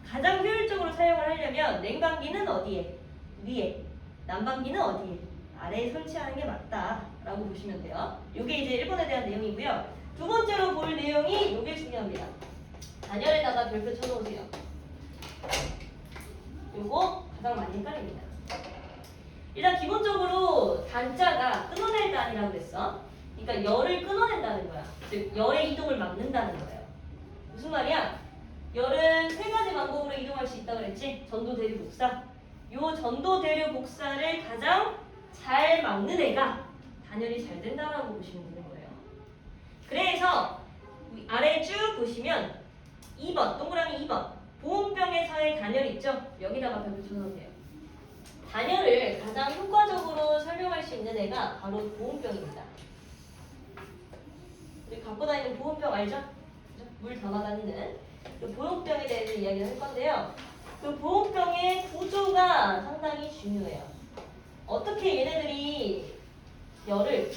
가장 효율적으로 사용을 하려면 냉방기는 어디에? 위에. 난방기는 어디에? 아래에 설치하는 게 맞다라고 보시면 돼요. 이게 이제 1번에 대한 내용이고요. 두 번째로 볼 내용이 이게 중요합니다. 단열에다가 별표 쳐놓으세요. 요거 가장 많이 헷갈립니다. 일단 기본적으로 단자가 끊어낼 단이라고 그랬어. 그러니까 열을 끊어낸다는 거야. 즉 열의 이동을 막는다는 거예요. 무슨 말이야? 열은 세 가지 방법으로 이동할 수 있다고 그랬지? 전도, 대류, 복사. 요 전도, 대류, 복사를 가장 잘 막는 애가 단열이 잘 된다라고 보시면 되는 거예요. 그래서 아래 쭉 보시면 2번, 동그라미 2번 보온병에서의 단열 있죠? 여기다가 별표 쳐놓으세요. 단열을 가장 효과적으로 설명할 수 있는 애가 바로 보온병입니다. 우리 갖고 다니는 보온병 알죠? 그죠? 물 담아 다니는 그 보온병에 대해서 이야기를 할 건데요. 그 보온병의 구조가 상당히 중요해요. 어떻게 얘네들이 열을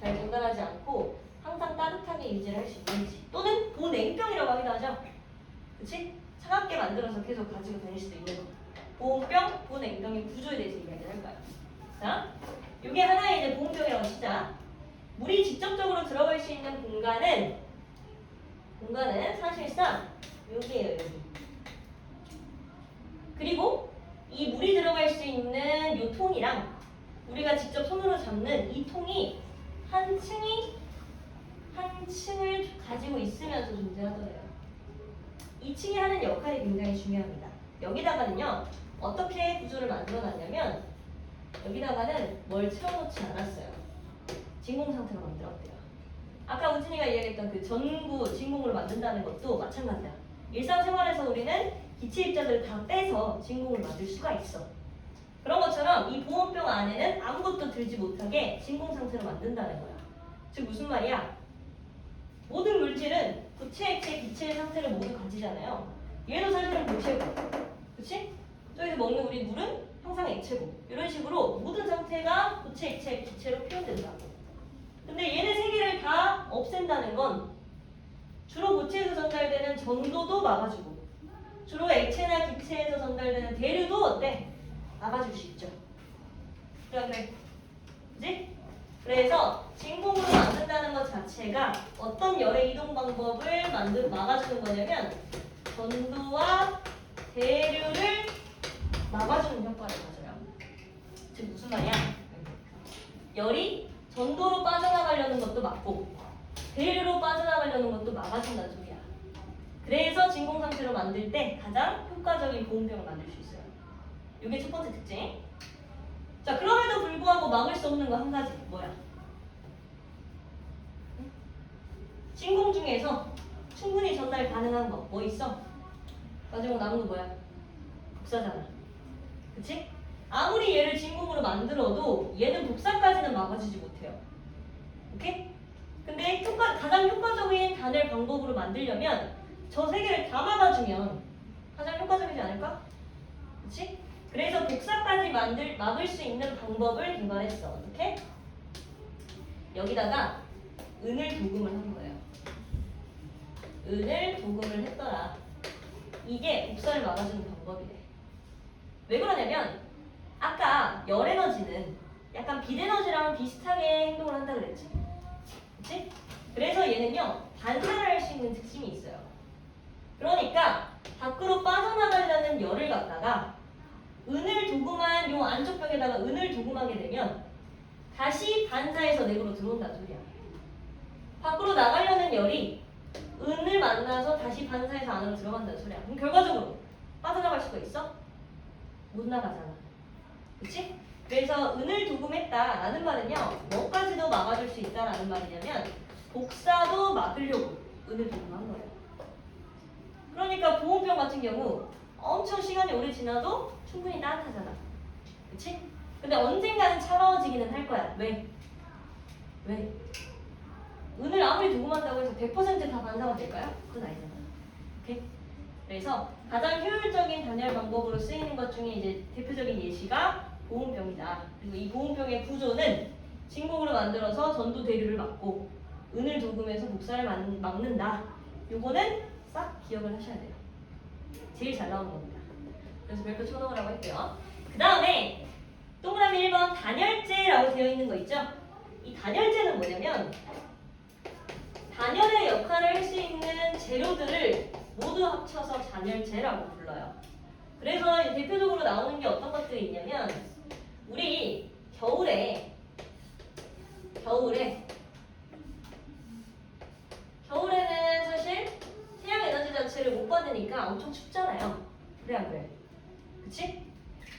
잘 전달하지 않고 항상 따뜻하게 유지를 할 수 있는지, 또는 보냉병이라고 하기도 하죠. 그치? 차갑게 만들어서 계속 가지고 다닐 수도 있는 보온병, 보냉병의 구조에 대해서 이야기를 할까요? 자, 이게 하나의 이제 보온병이라고 치자. 물이 직접적으로 들어갈 수 있는 공간은 사실상 여기에요, 여기. 그리고 이 물이 들어갈 수 있는 이 통이랑 우리가 직접 손으로 잡는 이 통이 한 층을 가지고 있으면서 존재하더래요. 이 층이 하는 역할이 굉장히 중요합니다. 여기다가는요, 어떻게 구조를 만들어놨냐면 여기다가는 뭘 채워놓지 않았어요. 진공 상태로 만들었대요. 아까 우진이가 이야기했던 그 전구 진공으로 만든다는 것도 마찬가지야. 일상생활에서 우리는 기체 입자들을 다 빼서 진공을 만들 수가 있어. 그런 것처럼 이 보온병 안에는 아무것도 들지 못하게 진공 상태로 만든다는 거야. 즉 무슨 말이야? 모든 물질은 고체, 액체, 기체의 상태를 모두 가지잖아요. 얘도 사실은 고체고, 그치? 저기서 먹는 우리 물은 항상 액체고, 이런 식으로 모든 상태가 고체, 액체, 기체로 표현된다고. 근데 얘네 세 개를 다 없앤다는 건 주로 고체에서 전달되는 전도도 막아주고, 주로 액체나 기체에서 전달되는 대류도 어때? 막아줄 수 있죠. 그래. 그지? 그래서 진공으로 만든다는 것 자체가 어떤 열의 이동 방법을 막아주는 거냐면 전도와 대류를 막아주는 효과를 가져요. 즉 무슨 말이야? 열이 전도로 빠져나가려는 것도 막고 대류로 빠져나가려는 것도 막아준다는 소리야. 그래서 진공 상태로 만들 때 가장 효과적인 보온병을 만들 수 있어요. 이게 첫 번째 특징. 자, 그럼에도 불구하고 막을 수 없는 거 한 가지. 뭐야? 진공 중에서 충분히 전달 가능한 거 뭐 있어? 마지막 남은 거 뭐야? 복사잖아. 그치? 아무리 얘를 진공으로 만들어도 얘는 복사까지는 막아주지 못해요. 오케이? 근데 가장 효과적인 단열 방법으로 만들려면 저 세 개를 다 막아주면 가장 효과적이지 않을까? 그치? 그래서 복사까지 막을 수 있는 방법을 개발했어. 어떻게? 여기다가 은을 도금을 한 거예요. 은을 도금을 했더라. 이게 복사를 막아주는 방법이래. 왜 그러냐면 아까 열 에너지는 약간 빛 에너지랑 비슷하게 행동을 한다 그랬지. 그치? 그래서 얘는요 반사를 할 수 있는 특징이 있어요. 그러니까 밖으로 빠져나가려는 열을 갖다가 은을 도금한 요 안쪽 벽에다가 은을 도금하게 되면 다시 반사해서 내부로 들어온다는 소리야. 밖으로 나가려는 열이 은을 만나서 다시 반사해서 안으로 들어간다는 소리야. 그럼 결과적으로 빠져나갈 수가 있어? 못 나가잖아. 그치? 그래서 은을 도금했다라는 말은요 뭐까지도 막아줄 수 있다라는 말이냐면 복사도 막으려고 은을 도금한 거예요. 그러니까 보온병 같은 경우 엄청 시간이 오래 지나도 충분히 따뜻하잖아. 그치? 근데 언젠가는 차가워지기는 할 거야. 왜? 은을 아무리 도금한다고 해서 100% 다 반사가 될까요? 그건 아니잖아. 오케이? 그래서 가장 효율적인 단열 방법으로 쓰이는 것 중에 이제 대표적인 예시가 보온병이다. 그리고 이 보온병의 구조는 진공으로 만들어서 전도 대류를 막고 은을 도금해서 목살을 막는다. 요거는 싹 기억을 하셔야 돼요. 제일 잘 나오는 겁니다. 그래서 별표 쳐넣으라고 할게요. 그 다음에 동그라미 1번 단열재라고 되어 있는 거 있죠? 이 단열재는 뭐냐면 단열의 역할을 할 수 있는 재료들을 모두 합쳐서 단열재라고 불러요. 그래서 대표적으로 나오는 게 어떤 것들이 있냐면 우리 겨울에는 사실 태양 에너지 자체를 못 받으니까 엄청 춥잖아요. 그래 안 그래? 그치?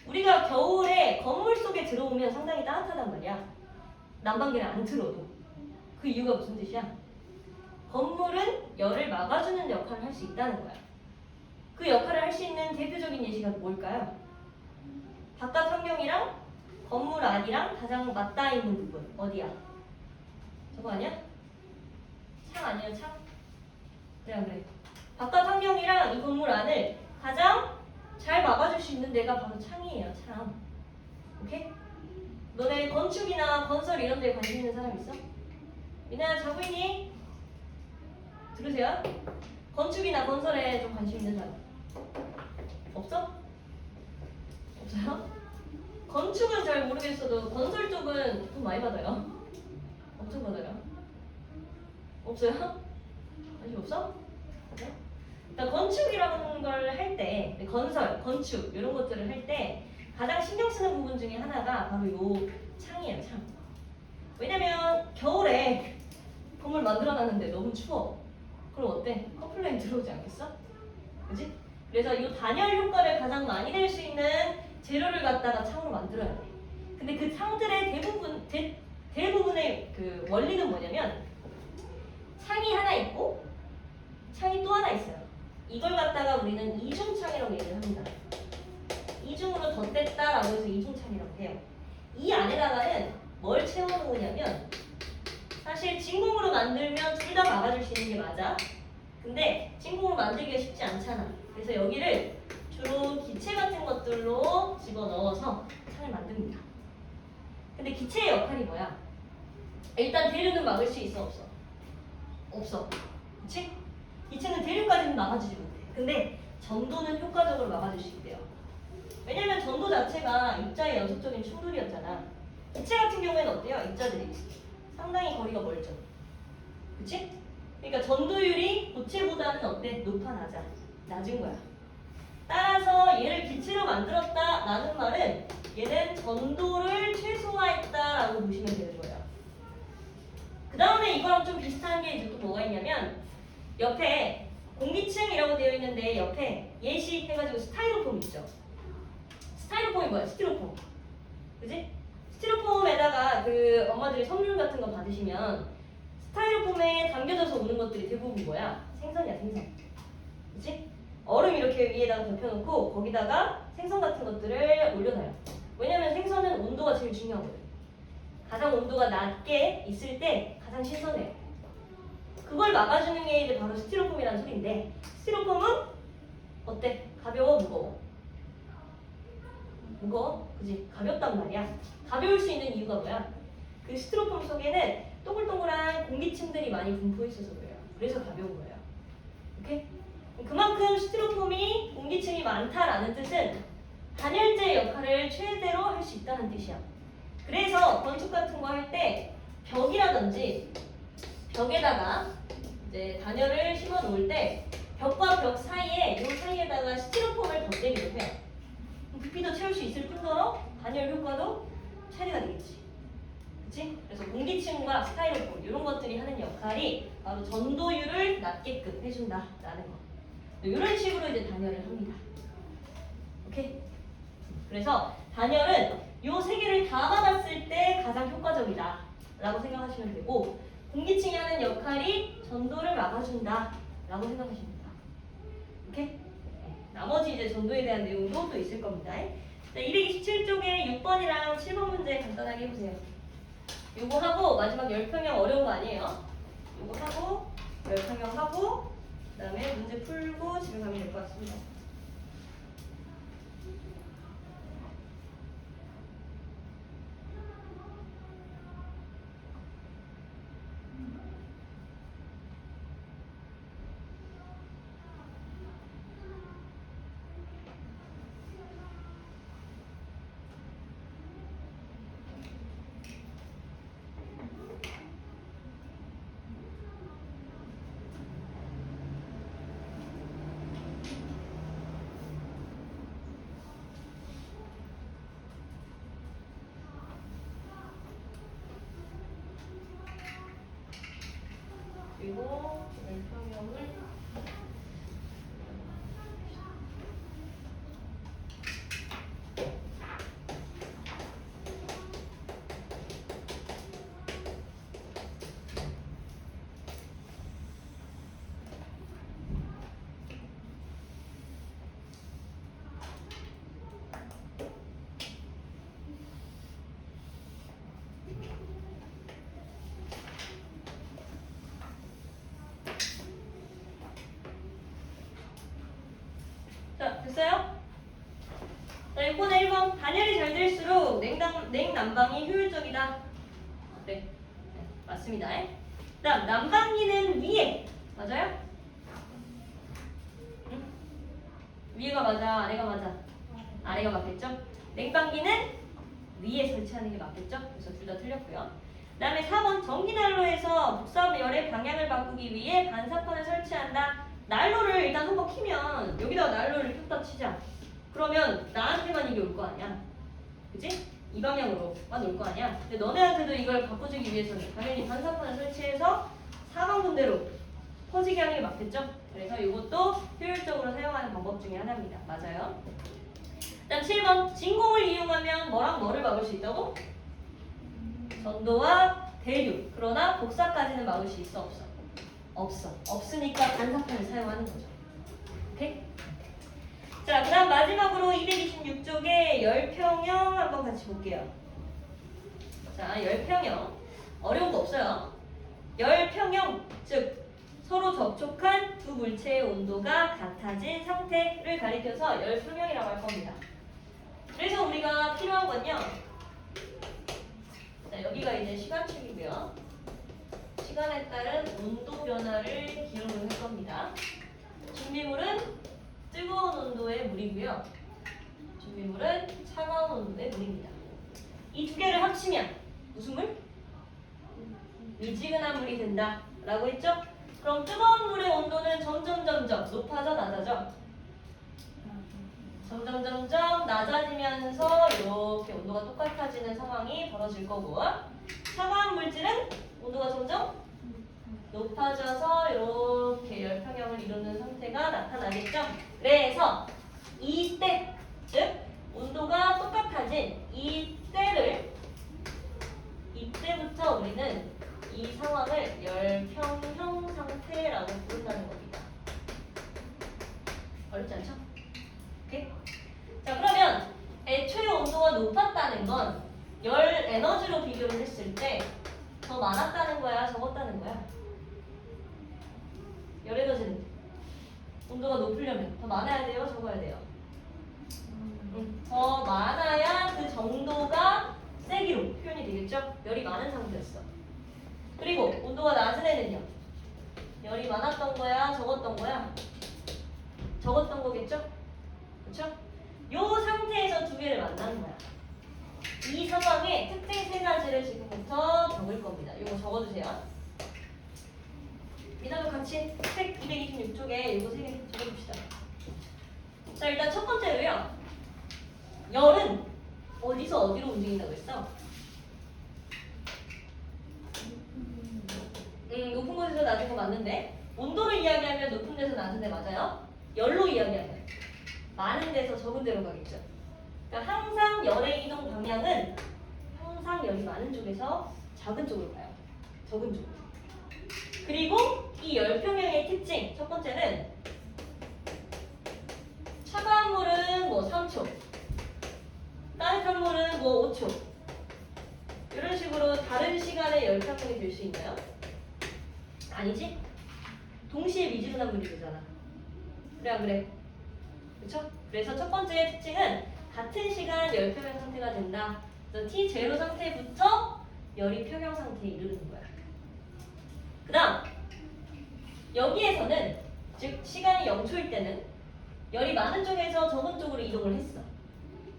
우리가 겨울에 건물 속에 들어오면 상당히 따뜻하단 말이야. 난방기를 안 틀어도. 그 이유가 무슨 뜻이야? 건물은 열을 막아주는 역할을 할 수 있다는 거야. 그 역할을 할 수 있는 대표적인 예시가 뭘까요? 바깥 환경이랑 건물 안이랑 가장 맞닿아 있는 부분 어디야? 저거 아니야? 창 아니에요? 창? 그래 안 그래? 바깥 환경이랑 이 건물 안을 가장 잘 막아줄 수 있는 데가 바로 창이에요. 창. 오케이? 너네 건축이나 건설 이런 데 관심 있는 사람 있어? 미나야 자고 있니? 들으세요? 건축이나 건설에 좀 관심 있는 사람 없어? 없어요? 건축은 잘 모르겠어도 건설 쪽은 돈 많이 받아요. 엄청 받아요. 없어요? 관심 없어? 그래? 그러니까 건축이라는 걸 할 때, 건설, 건축 이런 것들을 할 때 가장 신경 쓰는 부분 중에 하나가 바로 요 창이에요. 창. 왜냐면 겨울에 건물 만들어놨는데 너무 추워. 그럼 어때? 커플라인 들어오지 않겠어? 그지? 그래서 이 단열 효과를 가장 많이 낼 수 있는 재료를 갖다가 창으로 만들어야 돼. 근데 그 창들의 대부분의 그 원리는 뭐냐면 창이 하나 있고 창이 또 하나 있어요. 이걸 갖다가 우리는 이중창이라고 얘기를 합니다. 이중으로 덧댔다라고 해서 이중창이라고 해요. 이 안에다가는 뭘 채워놓으냐면 사실 진공으로 만들면 둘 다 막아줄 수 있는 게 맞아. 근데 진공으로 만들기가 쉽지 않잖아. 그래서 여기를 주로 기체 같은 것들로 집어넣어서 창을 만듭니다. 근데 기체의 역할이 뭐야? 일단 대류는 막을 수 있어 없어? 없어. 그치? 기체는 대류까지는 막아주지 못해. 근데 전도는 효과적으로 막아줄 수 있대요. 왜냐면 전도 자체가 입자의 연속적인 충돌이었잖아. 기체 같은 경우에는 어때요? 입자들이 상당히 거리가 멀죠. 그치? 그러니까 전도율이 고체보다는 어때? 높아 낮아? 낮은 거야. 따라서 얘를 기체로 만들었다 라는 말은 얘는 전도를 최소화했다라고 보시면 되는 거예요. 그 다음에 이거랑 좀 비슷한 게 이제 또 뭐가 있냐면 옆에 공기층이라고 되어 있는데 옆에 예시 해가지고 스타이로폼 있죠. 스타이로폼이 뭐야? 스티로폼. 그지? 스티로폼에다가 그 엄마들이 선물 같은 거 받으시면 스타이로폼에 담겨져서 오는 것들이 대부분 뭐야? 생선이야, 생선. 그치? 얼음 이렇게 위에다가 덮여놓고 거기다가 생선 같은 것들을 올려놔요. 왜냐면 생선은 온도가 제일 중요하거든. 가장 온도가 낮게 있을 때 가장 신선해요. 그걸 막아주는 게 이제 바로 스티로폼이라는 소리인데 스티로폼은 어때? 가벼워, 무거워? 무거워? 그지? 가볍단 말이야. 가벼울 수 있는 이유가 뭐야? 그 스티로폼 속에는 동글동글한 공기층들이 많이 분포해 있어서 그래요. 그래서 가벼운 거예요. 오케이? 그만큼 스티로폼이 공기층이 많다라는 뜻은 단열재 역할을 최대로 할 수 있다는 뜻이야. 그래서 건축 같은 거 할 때 벽이라든지 벽에다가 이제 단열을 심어 놓을 때 벽과 벽 사이에 이 사이에다가 스티로폼을 덧대기도 해요. 부피도 채울 수 있을 뿐더러 단열 효과도 최대가 되겠지. 그치? 그래서 공기층과 스타이로폼 이런 것들이 하는 역할이 바로 전도율을 낮게끔 해준다라는 거. 이런 식으로 이제 단열을 합니다. 오케이? 그래서 단열은 요 세 개를 다 받았을 때 가장 효과적이다라고 생각하시면 되고 공기층이 하는 역할이 전도를 막아준다라고 생각하시면 됩니다. 오케이? 네. 나머지 이제 전도에 대한 내용도 또 있을 겁니다. 자, 227쪽에 6번이랑 7번 문제 간단하게 해보세요. 요거 하고 마지막 10평형 어려운 거 아니에요? 요거 하고 10평형 하고 그 다음에 문제 풀고 집에 가면 될 것 같습니다. 그리고 열평형을 자, 됐어요? 자, 6번에 1번. 단열이 잘 될수록 냉난방이 효율적이다. 네, 맞습니다. 그 다음, 난방기는 위에. 맞아요? 응? 위에가 맞아, 아래가 맞아? 아래가 맞겠죠? 냉방기는 위에 설치하는 게 맞겠죠? 그래서 둘 다 틀렸고요. 그 다음에 4번, 전기난로에서 복사열의 방향을 바꾸기 위해 반사판을 설치한다. 난로를 일단 한번 키면 여기다가 난로를 켰다 치자. 그러면 나한테만 이게 올 거 아니야. 그치? 이 방향으로만 올 거 아니야. 근데 너네한테도 이걸 바꿔주기 위해서는 당연히 반사판을 설치해서 4번 군대로 퍼지게 하는 게 맞겠죠? 그래서 이것도 효율적으로 사용하는 방법 중에 하나입니다. 맞아요. 다음 7번. 진공을 이용하면 뭐랑 뭐를 막을 수 있다고? 전도와 대류. 그러나 복사까지는 막을 수 있어 없어? 없어. 없으니까 반사판을 사용하는 거죠. 오케이? 자, 그 다음 마지막으로 226쪽에 열평형 한번 같이 볼게요. 자, 열평형. 어려운 거 없어요. 열평형, 즉 서로 접촉한 두 물체의 온도가 같아진 상태를 가리켜서 열평형이라고 할 겁니다. 그래서 우리가 필요한 건요. 자, 여기가 이제 시간축이고요. 시간에 따른 온도 변화를 기록을 할 겁니다. 준비물은 뜨거운 온도의 물이고요. 준비물은 차가운 온도의 물입니다. 이 두 개를 합치면 무슨 물? 미지근한 물이 된다 라고 했죠? 그럼 뜨거운 물의 온도는 점점 높아져 낮아져? 점점 낮아지면서 이렇게 온도가 똑같아지는 상황이 벌어질 거고, 차가운 물질은 온도가 점점 높아져서 이렇게 열평형을 이루는 상태가 나타나겠죠? 그래서 이때, 즉 온도가 똑같아진 이때부터 우리는 이 상황을 열평형 상태라고 부른다는 겁니다. 어렵지 않죠? 오케이? 자, 그러면 애초에 온도가 높았다는 건 열 에너지로 비교를 했을 때 더 많았다는 거야, 적었다는 거야? 열 에너지는 온도가 높으려면 더 많아야 돼요, 적어야 돼요? 더 많아야 그 정도가 세기로 표현이 되겠죠? 열이 많은 상태였어. 그리고 온도가 낮은 애는요? 열이 많았던 거야, 적었던 거야? 적었던 거겠죠? 그쵸? 요 상태에서 두 개를 만나는 거야. 이 상황의 특징 세 가지를 지금부터 적을 겁니다. 이거 적어주세요. 이나도 같이 책 226쪽에 이거 세 개 적어줍시다. 자, 일단 첫 번째로요. 열은 어디서 어디로 움직인다고 했어? 높은 곳에서 낮은 거 맞는데, 온도를 이야기하면 높은 데서 낮은 데 맞아요? 열로 이야기하면 많은 데서 적은 데로 가겠죠. 그러니까 항상 열의 이동 방향은 항상 열이 많은 쪽에서 작은 쪽으로 가요. 적은 쪽으로. 그리고 이 열평형의 특징 첫 번째는 차가운 물은 뭐 3초, 따뜻한 물은 뭐 5초. 이런 식으로 다른 시간에 열평형이 될 수 있나요? 아니지? 동시에 미지근한 물이 되잖아. 그래 안 그래? 그렇죠? 그래서 첫 번째 특징은 같은 시간 열평형 상태가 된다. 그래서 T0 상태부터 열이 평형 상태에 이르는 거야. 그 다음 여기에서는 즉 시간이 0초일 때는 열이 많은 쪽에서 적은 쪽으로 이동을 했어.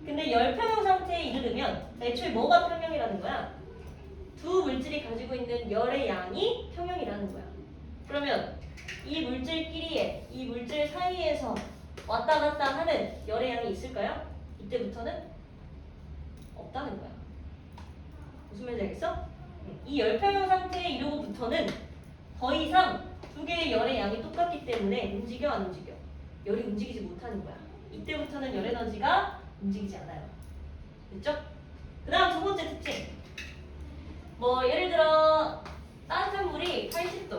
근데 열평형 상태에 이르면 애초에 뭐가 평형이라는 거야? 두 물질이 가지고 있는 열의 양이 평형이라는 거야. 그러면 이 물질끼리의 이 물질 사이에서 왔다 갔다 하는 열의 양이 있을까요? 이때부터는 없다는 거야. 무슨 말인지 알겠어? 이 열평형 상태에 이르고부터는 더 이상 두 개의 열의 양이 똑같기 때문에 움직여 안 움직여? 열이 움직이지 못하는 거야. 이때부터는 열 에너지가 움직이지 않아요. 됐죠? 그 다음 두 번째 특징. 뭐 예를 들어 따뜻한 물이 80도,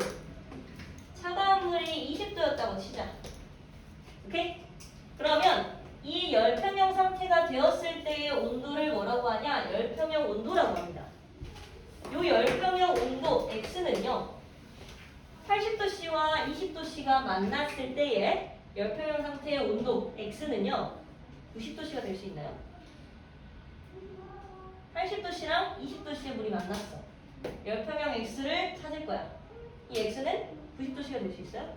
차가운 물이 20도였다고 치자. 오케이? 그러면 이 열평형 상태가 되었을 때의 온도를 뭐라고 하냐? 열평형 온도라고 합니다. 이 열평형 온도 X는요 80도씨와 20도씨가 만났을 때의 열평형 상태의 온도 X는요 90도씨가 될 수 있나요? 80도씨랑 20도씨의 물이 만났어. 열평형 X를 찾을 거야. 이 X는 90도씨가 될 수 있어요?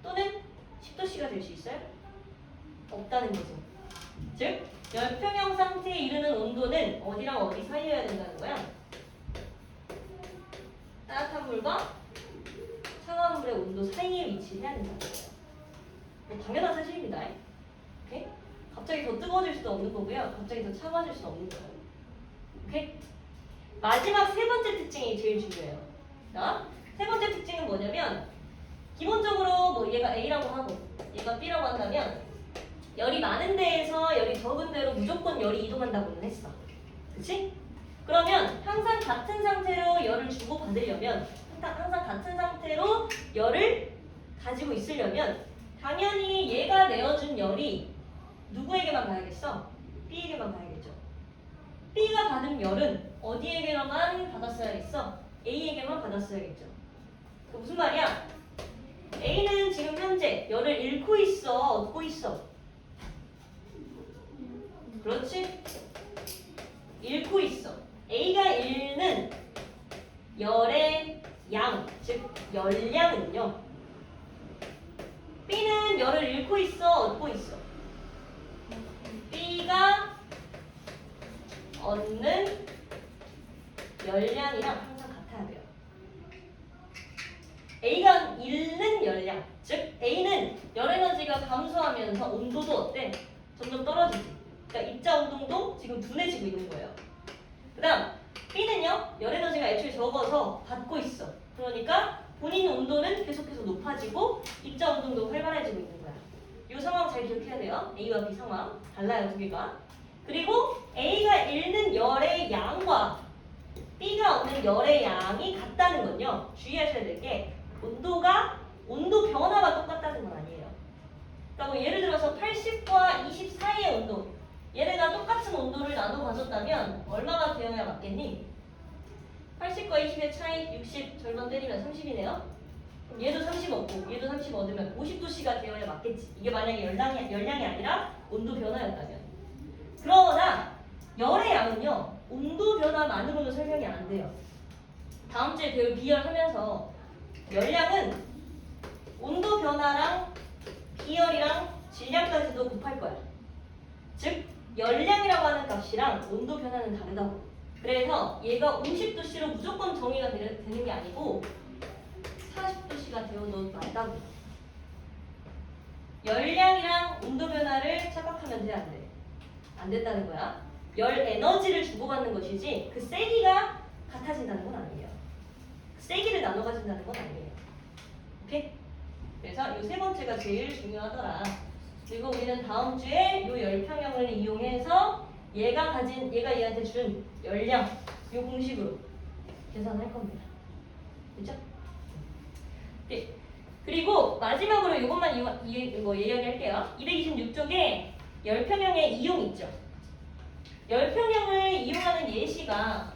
또는 10도씨가 될 수 있어요? 없다는 거죠. 즉, 열평형 상태에 이르는 온도는 어디랑 어디 사이여야 된다는 거야? 따뜻한 물과 차가운 물의 온도 사이에 위치해야 된다는 거예요. 뭐 당연한 사실입니다. 오케이? 갑자기 더 뜨거워질 수도 없는 거고요. 갑자기 더 차가워질 수도 없는 거예요. 오케이? 마지막 세 번째 특징이 제일 중요해요. 자, 세 번째 특징은 뭐냐면 기본적으로 뭐 얘가 A라고 하고 얘가 B라고 한다면 열이 많은 데에서 열이 적은 데로 무조건 열이 이동한다고는 했어. 그치? 그러면 항상 같은 상태로 열을 주고받으려면 항상 같은 상태로 열을 가지고 있으려면 당연히 얘가 내어준 열이 누구에게만 가야겠어? B에게만 가야겠죠. B가 받은 열은 어디에게만 받았어야겠어? A에게만 받았어야겠죠. 그 무슨 말이야? A는 지금 현재 열을 잃고 있어? 얻고 있어? 그렇지? 잃고 있어. A가 잃는 열의 양, 즉 열량은요. B는 열을 잃고 있어, 얻고 있어? B가 얻는 열량이랑 항상 같아야 돼요. A가 잃는 열량, 즉 A는 열 에너지가 감소하면서 온도도 어때? 점점 떨어지지. 그러니까 입자 운동도 지금 둔해지고 있는 거예요. 그 다음 B는요 열 에너지가 애초에 적어서 받고 있어. 그러니까 본인 온도는 계속해서 높아지고 입자 운동도 활발해지고 있는 거야. 이 상황 잘 기억해야 돼요. A와 B 상황 달라요, 두 개가. 그리고 A가 잃는 열의 양과 B가 얻는 열의 양이 같다는 건요 주의하셔야 될 게 온도 변화가 똑같다는 건 아니에요. 그러니까 뭐 예를 들어서 80과 20 사이의 온도, 얘네가 똑같은 온도를 나눠 가졌다면 얼마가 되어야 맞겠니? 80과 20의 차이 60 절반 때리면 30이네요. 그럼 얘도 30 얻고 얘도 30 얻으면 50도씨가 되어야 맞겠지. 이게 만약에 열량이 아니라 온도 변화였다면. 그러나 열의 양은요 온도 변화만으로는 설명이 안 돼요. 다음 주에 배울 비열하면서 열량은 온도 변화랑 비열이랑 질량까지도 곱할 거야. 즉 열량이라고 하는 값이랑 온도 변화는 다르다고. 그래서 얘가 50도씨로 무조건 정의가 되는 게 아니고 40도씨가 되어도 맞다고. 열량이랑 온도 변화를 착각하면 돼, 안 돼? 안 된다는 거야. 열 에너지를 주고받는 것이지 그 세기가 같아진다는 건 아니에요. 세기를 나눠 가진다는 건 아니에요. 오케이? 그래서 이 세 번째가 제일 중요하더라. 그리고 우리는 다음 주에 이 열평형을 이용해서 얘가 얘한테 준 열량 이 공식으로 계산할 겁니다. 그죠? 네. 그리고 마지막으로 이것만 이야기할게요. 226쪽에 열평형의 이용 있죠. 열평형을 이용하는 예시가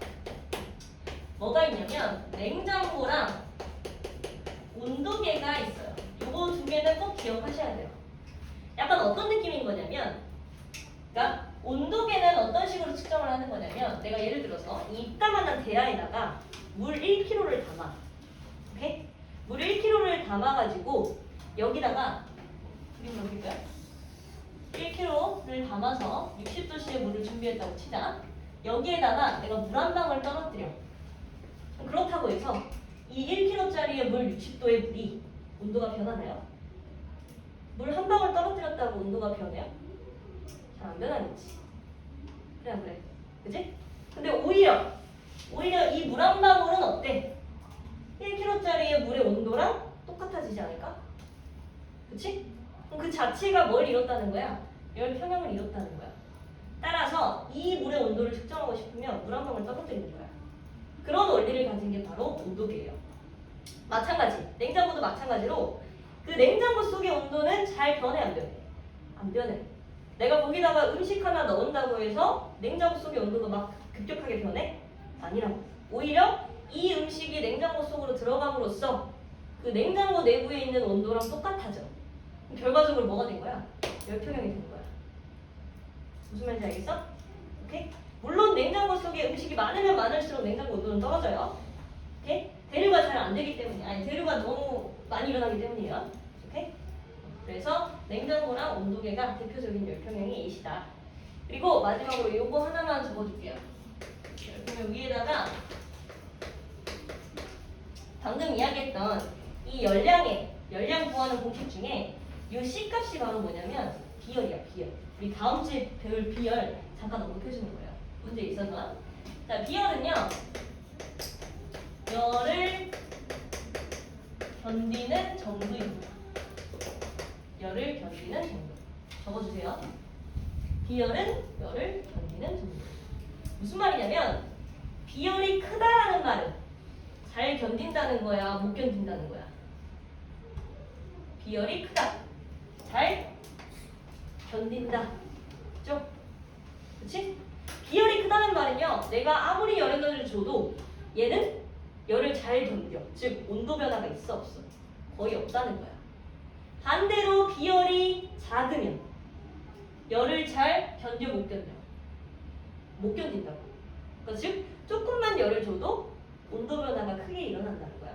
뭐가 있냐면 냉장고랑 온도계가 있어요. 요거 두 개는 꼭 기억하셔야 돼요. 약간 어떤 느낌인 거냐면, 그러니까 온도계는 어떤 식으로 측정을 하는 거냐면, 내가 예를 들어서 이 이따만한 대야에다가 물 1kg를 담아. 오케이? 물 1kg를 담아가지고 여기다가 그림 넣을까요? 1kg를 담아서 60도씨의 물을 준비했다고 치자. 여기에다가 내가 물 한 방울 떨어뜨려. 그렇다고 해서 이 1kg짜리의 물 60도의 물이 온도가 변하나요? 물 한 방울 떨어뜨렸다고 온도가 변해요? 잘 안 변하겠지. 그래 안 그래? 그치? 근데 오히려 이 물 한 방울은 어때? 1kg짜리의 물의 온도랑 똑같아지지 않을까? 그치? 그럼 그 자체가 뭘 이뤘다는 거야? 열 평형을 이뤘다는 거야. 따라서 이 물의 온도를 측정하고 싶으면 물 한 방울 떨어뜨리는 거야. 그런 원리를 가진 게 바로 온도계예요. 마찬가지, 냉장고도 마찬가지로 그 냉장고 속의 온도는 잘 변해 안 변해? 안 변해. 내가 거기다가 음식 하나 넣은다고 해서 냉장고 속의 온도가 막 급격하게 변해? 아니라고. 오히려 이 음식이 냉장고 속으로 들어감으로써 그 냉장고 내부에 있는 온도랑 똑같아져. 결과적으로 뭐가 된 거야? 열평형이 된 거야. 무슨 말인지 알겠어? 오케이? 물론 냉장고 속에 음식이 많으면 많을수록 냉장고 온도는 떨어져요. 오케이? 대류가 잘 안 되기 때문이야. 아니, 대류가 너무 많이 일어나기 때문이에요. 오케이? 그래서 냉장고랑 온도계가 대표적인 열평형이 A시다. 그리고 마지막으로 요거 하나만 적어줄게요. 열평형 위에다가 방금 이야기했던 이 열량 구하는 공식 중에 이 C값이 바로 뭐냐면 비열이야, 비열. 우리 다음 주에 배울 비열 잠깐 언급해주는 거예요. 문제 있어서. 자, 비열은요. 열을 견디는 정도입니다. 열을 견디는 정도. 적어주세요. 비열은 열을 견디는 정도. 무슨 말이냐면 비열이 크다라는 말은 잘 견딘다는 거야, 못 견딘다는 거야? 비열이 크다. 잘 견딘다. 그죠? 그치? 비열이 크다는 말은요, 내가 아무리 열 에너지를 줘도 얘는 열을 잘 견뎌. 즉, 온도 변화가 있어, 없어? 거의 없다는 거야. 반대로 비열이 작으면 열을 잘 견뎌, 못 견뎌? 못 견딘다고. 그러니까 즉, 조금만 열을 줘도 온도 변화가 크게 일어난다는 거야.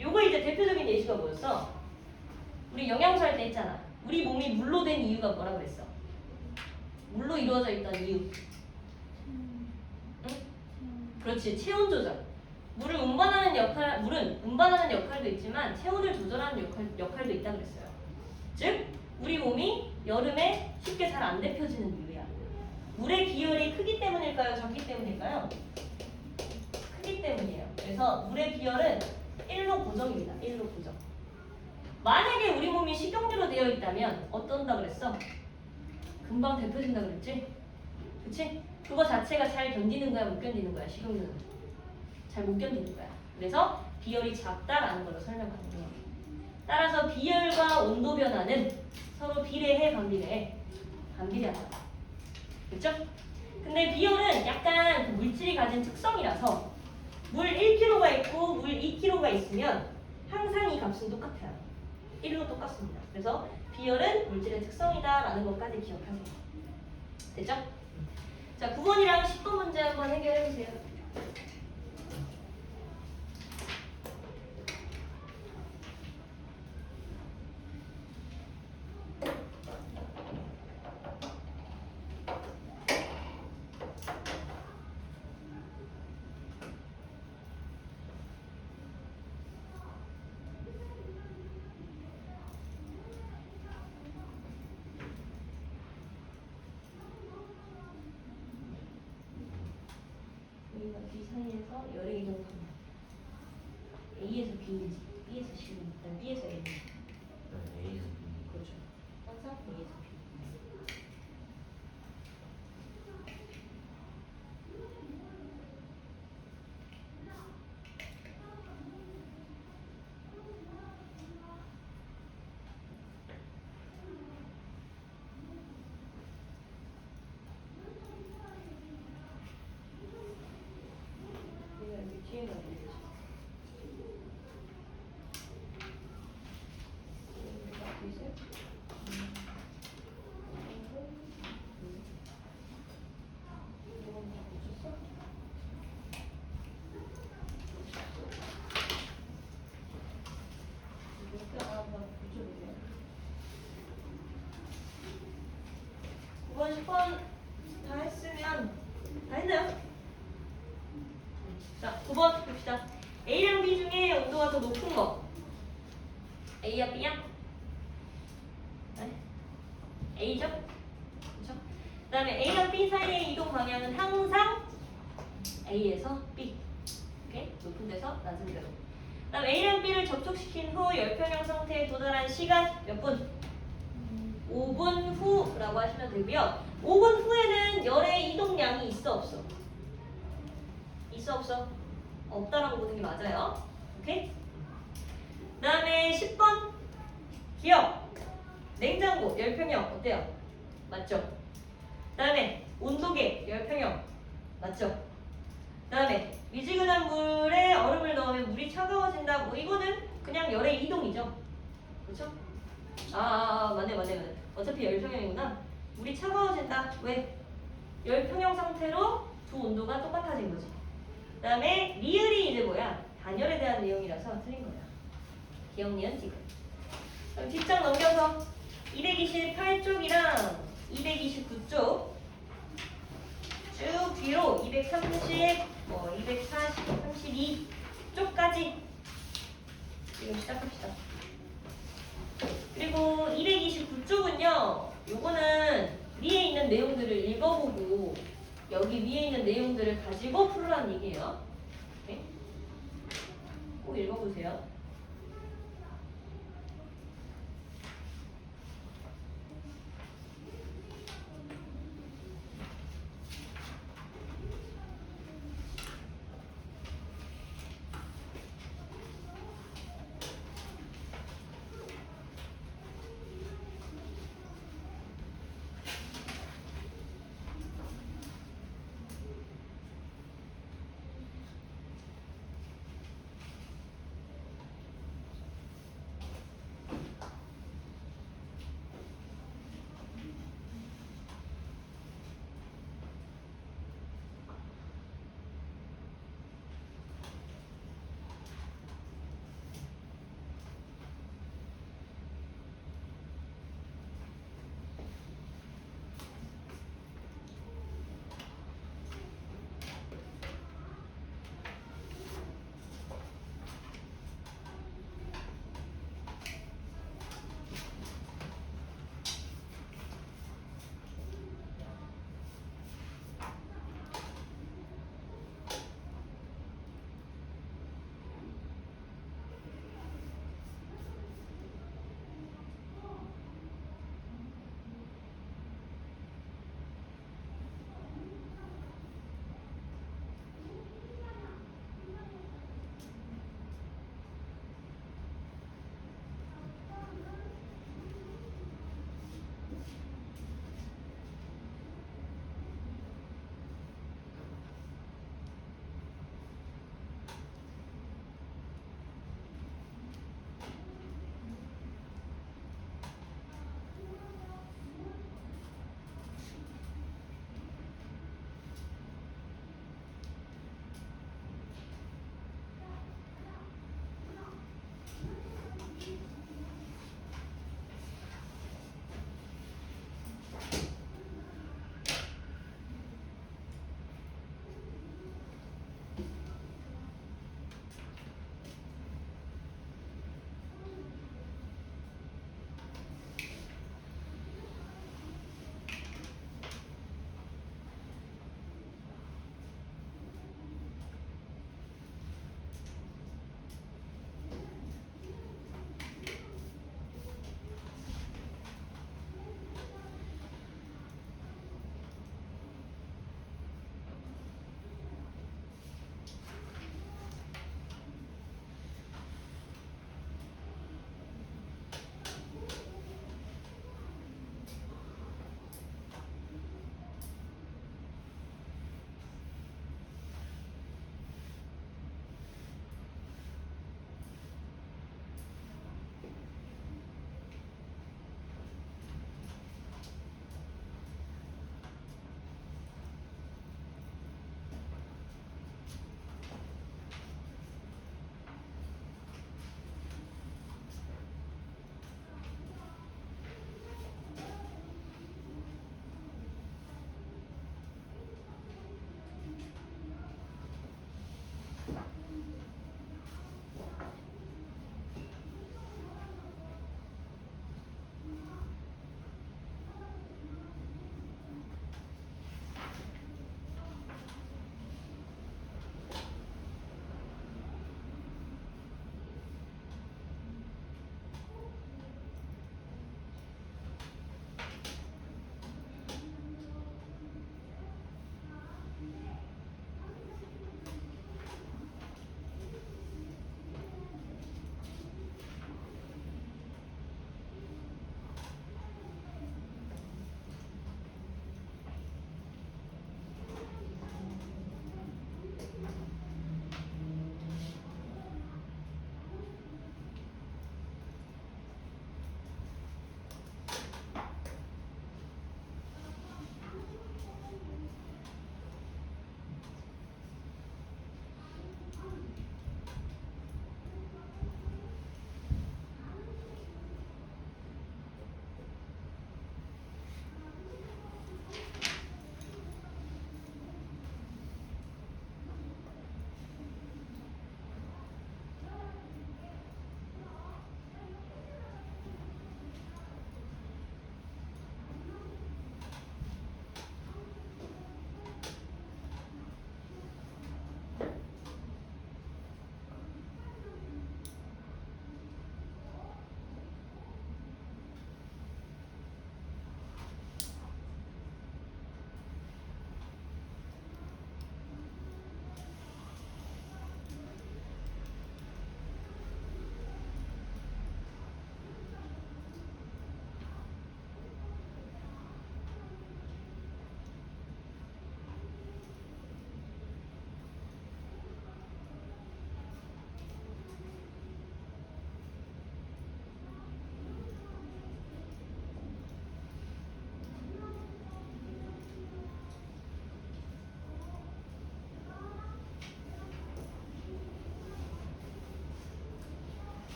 요거 이제 대표적인 예시가 뭐였어? 우리 영양소 할 때 했잖아. 우리 몸이 물로 된 이유가 뭐라 그랬어? 물로 이루어져 있던 이유. 응? 그렇지, 체온 조절. 물은 운반하는 역할도 있지만 체온을 조절하는 역할도 있다 그랬어요. 즉, 우리 몸이 여름에 쉽게 잘 안 데펴지는 이유야. 물의 비열이 크기 때문일까요? 작기 때문일까요? 크기 때문이에요. 그래서 물의 비열은 1로 고정입니다. 1로 고정. 만약에 우리 몸이 식용유로 되어 있다면 어떤다 그랬어? 금방 데펴진다 그랬지? 그치? 그거 자체가 잘 견디는 거야, 못 견디는 거야? 식용유는 잘 못 견디는 거야. 그래서 비열이 작다라는 걸로 설명하는 거예요. 따라서 비열과 온도 변화는 서로 비례해, 반비례해? 반비례하다. 그렇죠? 근데 비열은 약간 그 물질이 가진 특성이라서 물 1kg가 있고 물 2kg가 있으면 항상 이 값은 똑같아요. 1로 똑같습니다. 그래서 비열은 물질의 특성이다라는 것까지 기억하세요. 됐죠? 자, 9번이랑 10번 문제 한번 해결해보세요. A와 B 사이에서 열의 이동 방향. A에서 B인지 B에서 C인지 일단 B에서 A인지. A에서 그렇죠. 항상 A에서 B. 내가 여기 뒤에 가야 이번 10번 다 했으면 다 했나요? 자, 9번 봅시다. A랑 B 중에 온도가 더 높은 거. A야, B야? 네? A죠? 그렇죠? 그 다음에 A랑 B 사이의 이동 방향은 항상 A에서 B. 오케이? 높은 데서 낮은 데로. 그다음 A랑 B를 접촉시킨 후 열평형 상태에 도달한 시간 몇 분? 5분 후라고 하시면 되고요. 5분 후에는 열의 이동량이 있어 없어? 있어 없어? 없다라고 보는 게 맞아요. 오케이? 그 다음에 10번 기억 냉장고 열평형 어때요? 맞죠? 그 다음에 온도계 열평형 맞죠? 그 다음에 미지근한 물에 얼음을 넣으면 물이 차가워진다. 뭐 이거는 그냥 열의 이동이죠. 그렇죠? 맞네. 어차피 열평형이구나. 물이 차가워진다. 왜? 열평형 상태로 두 온도가 똑같아진 거지. 그 다음에 리을이 이제 뭐야? 단열에 대한 내용이라서 틀린 거야. 기억, 니은, 지금. 그럼 뒷장 넘겨서 228쪽이랑 229쪽 쭉 뒤로 230, 240, 32쪽까지 지금 시작합시다. 그리고 229쪽은요, 요거는 위에 있는 내용들을 읽어보고 여기 위에 있는 내용들을 가지고 풀으라는 얘기예요. 오케이? 꼭 읽어보세요.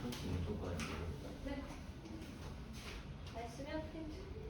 30 무조건 안 되고. 네. 잘 쓰면 힌트.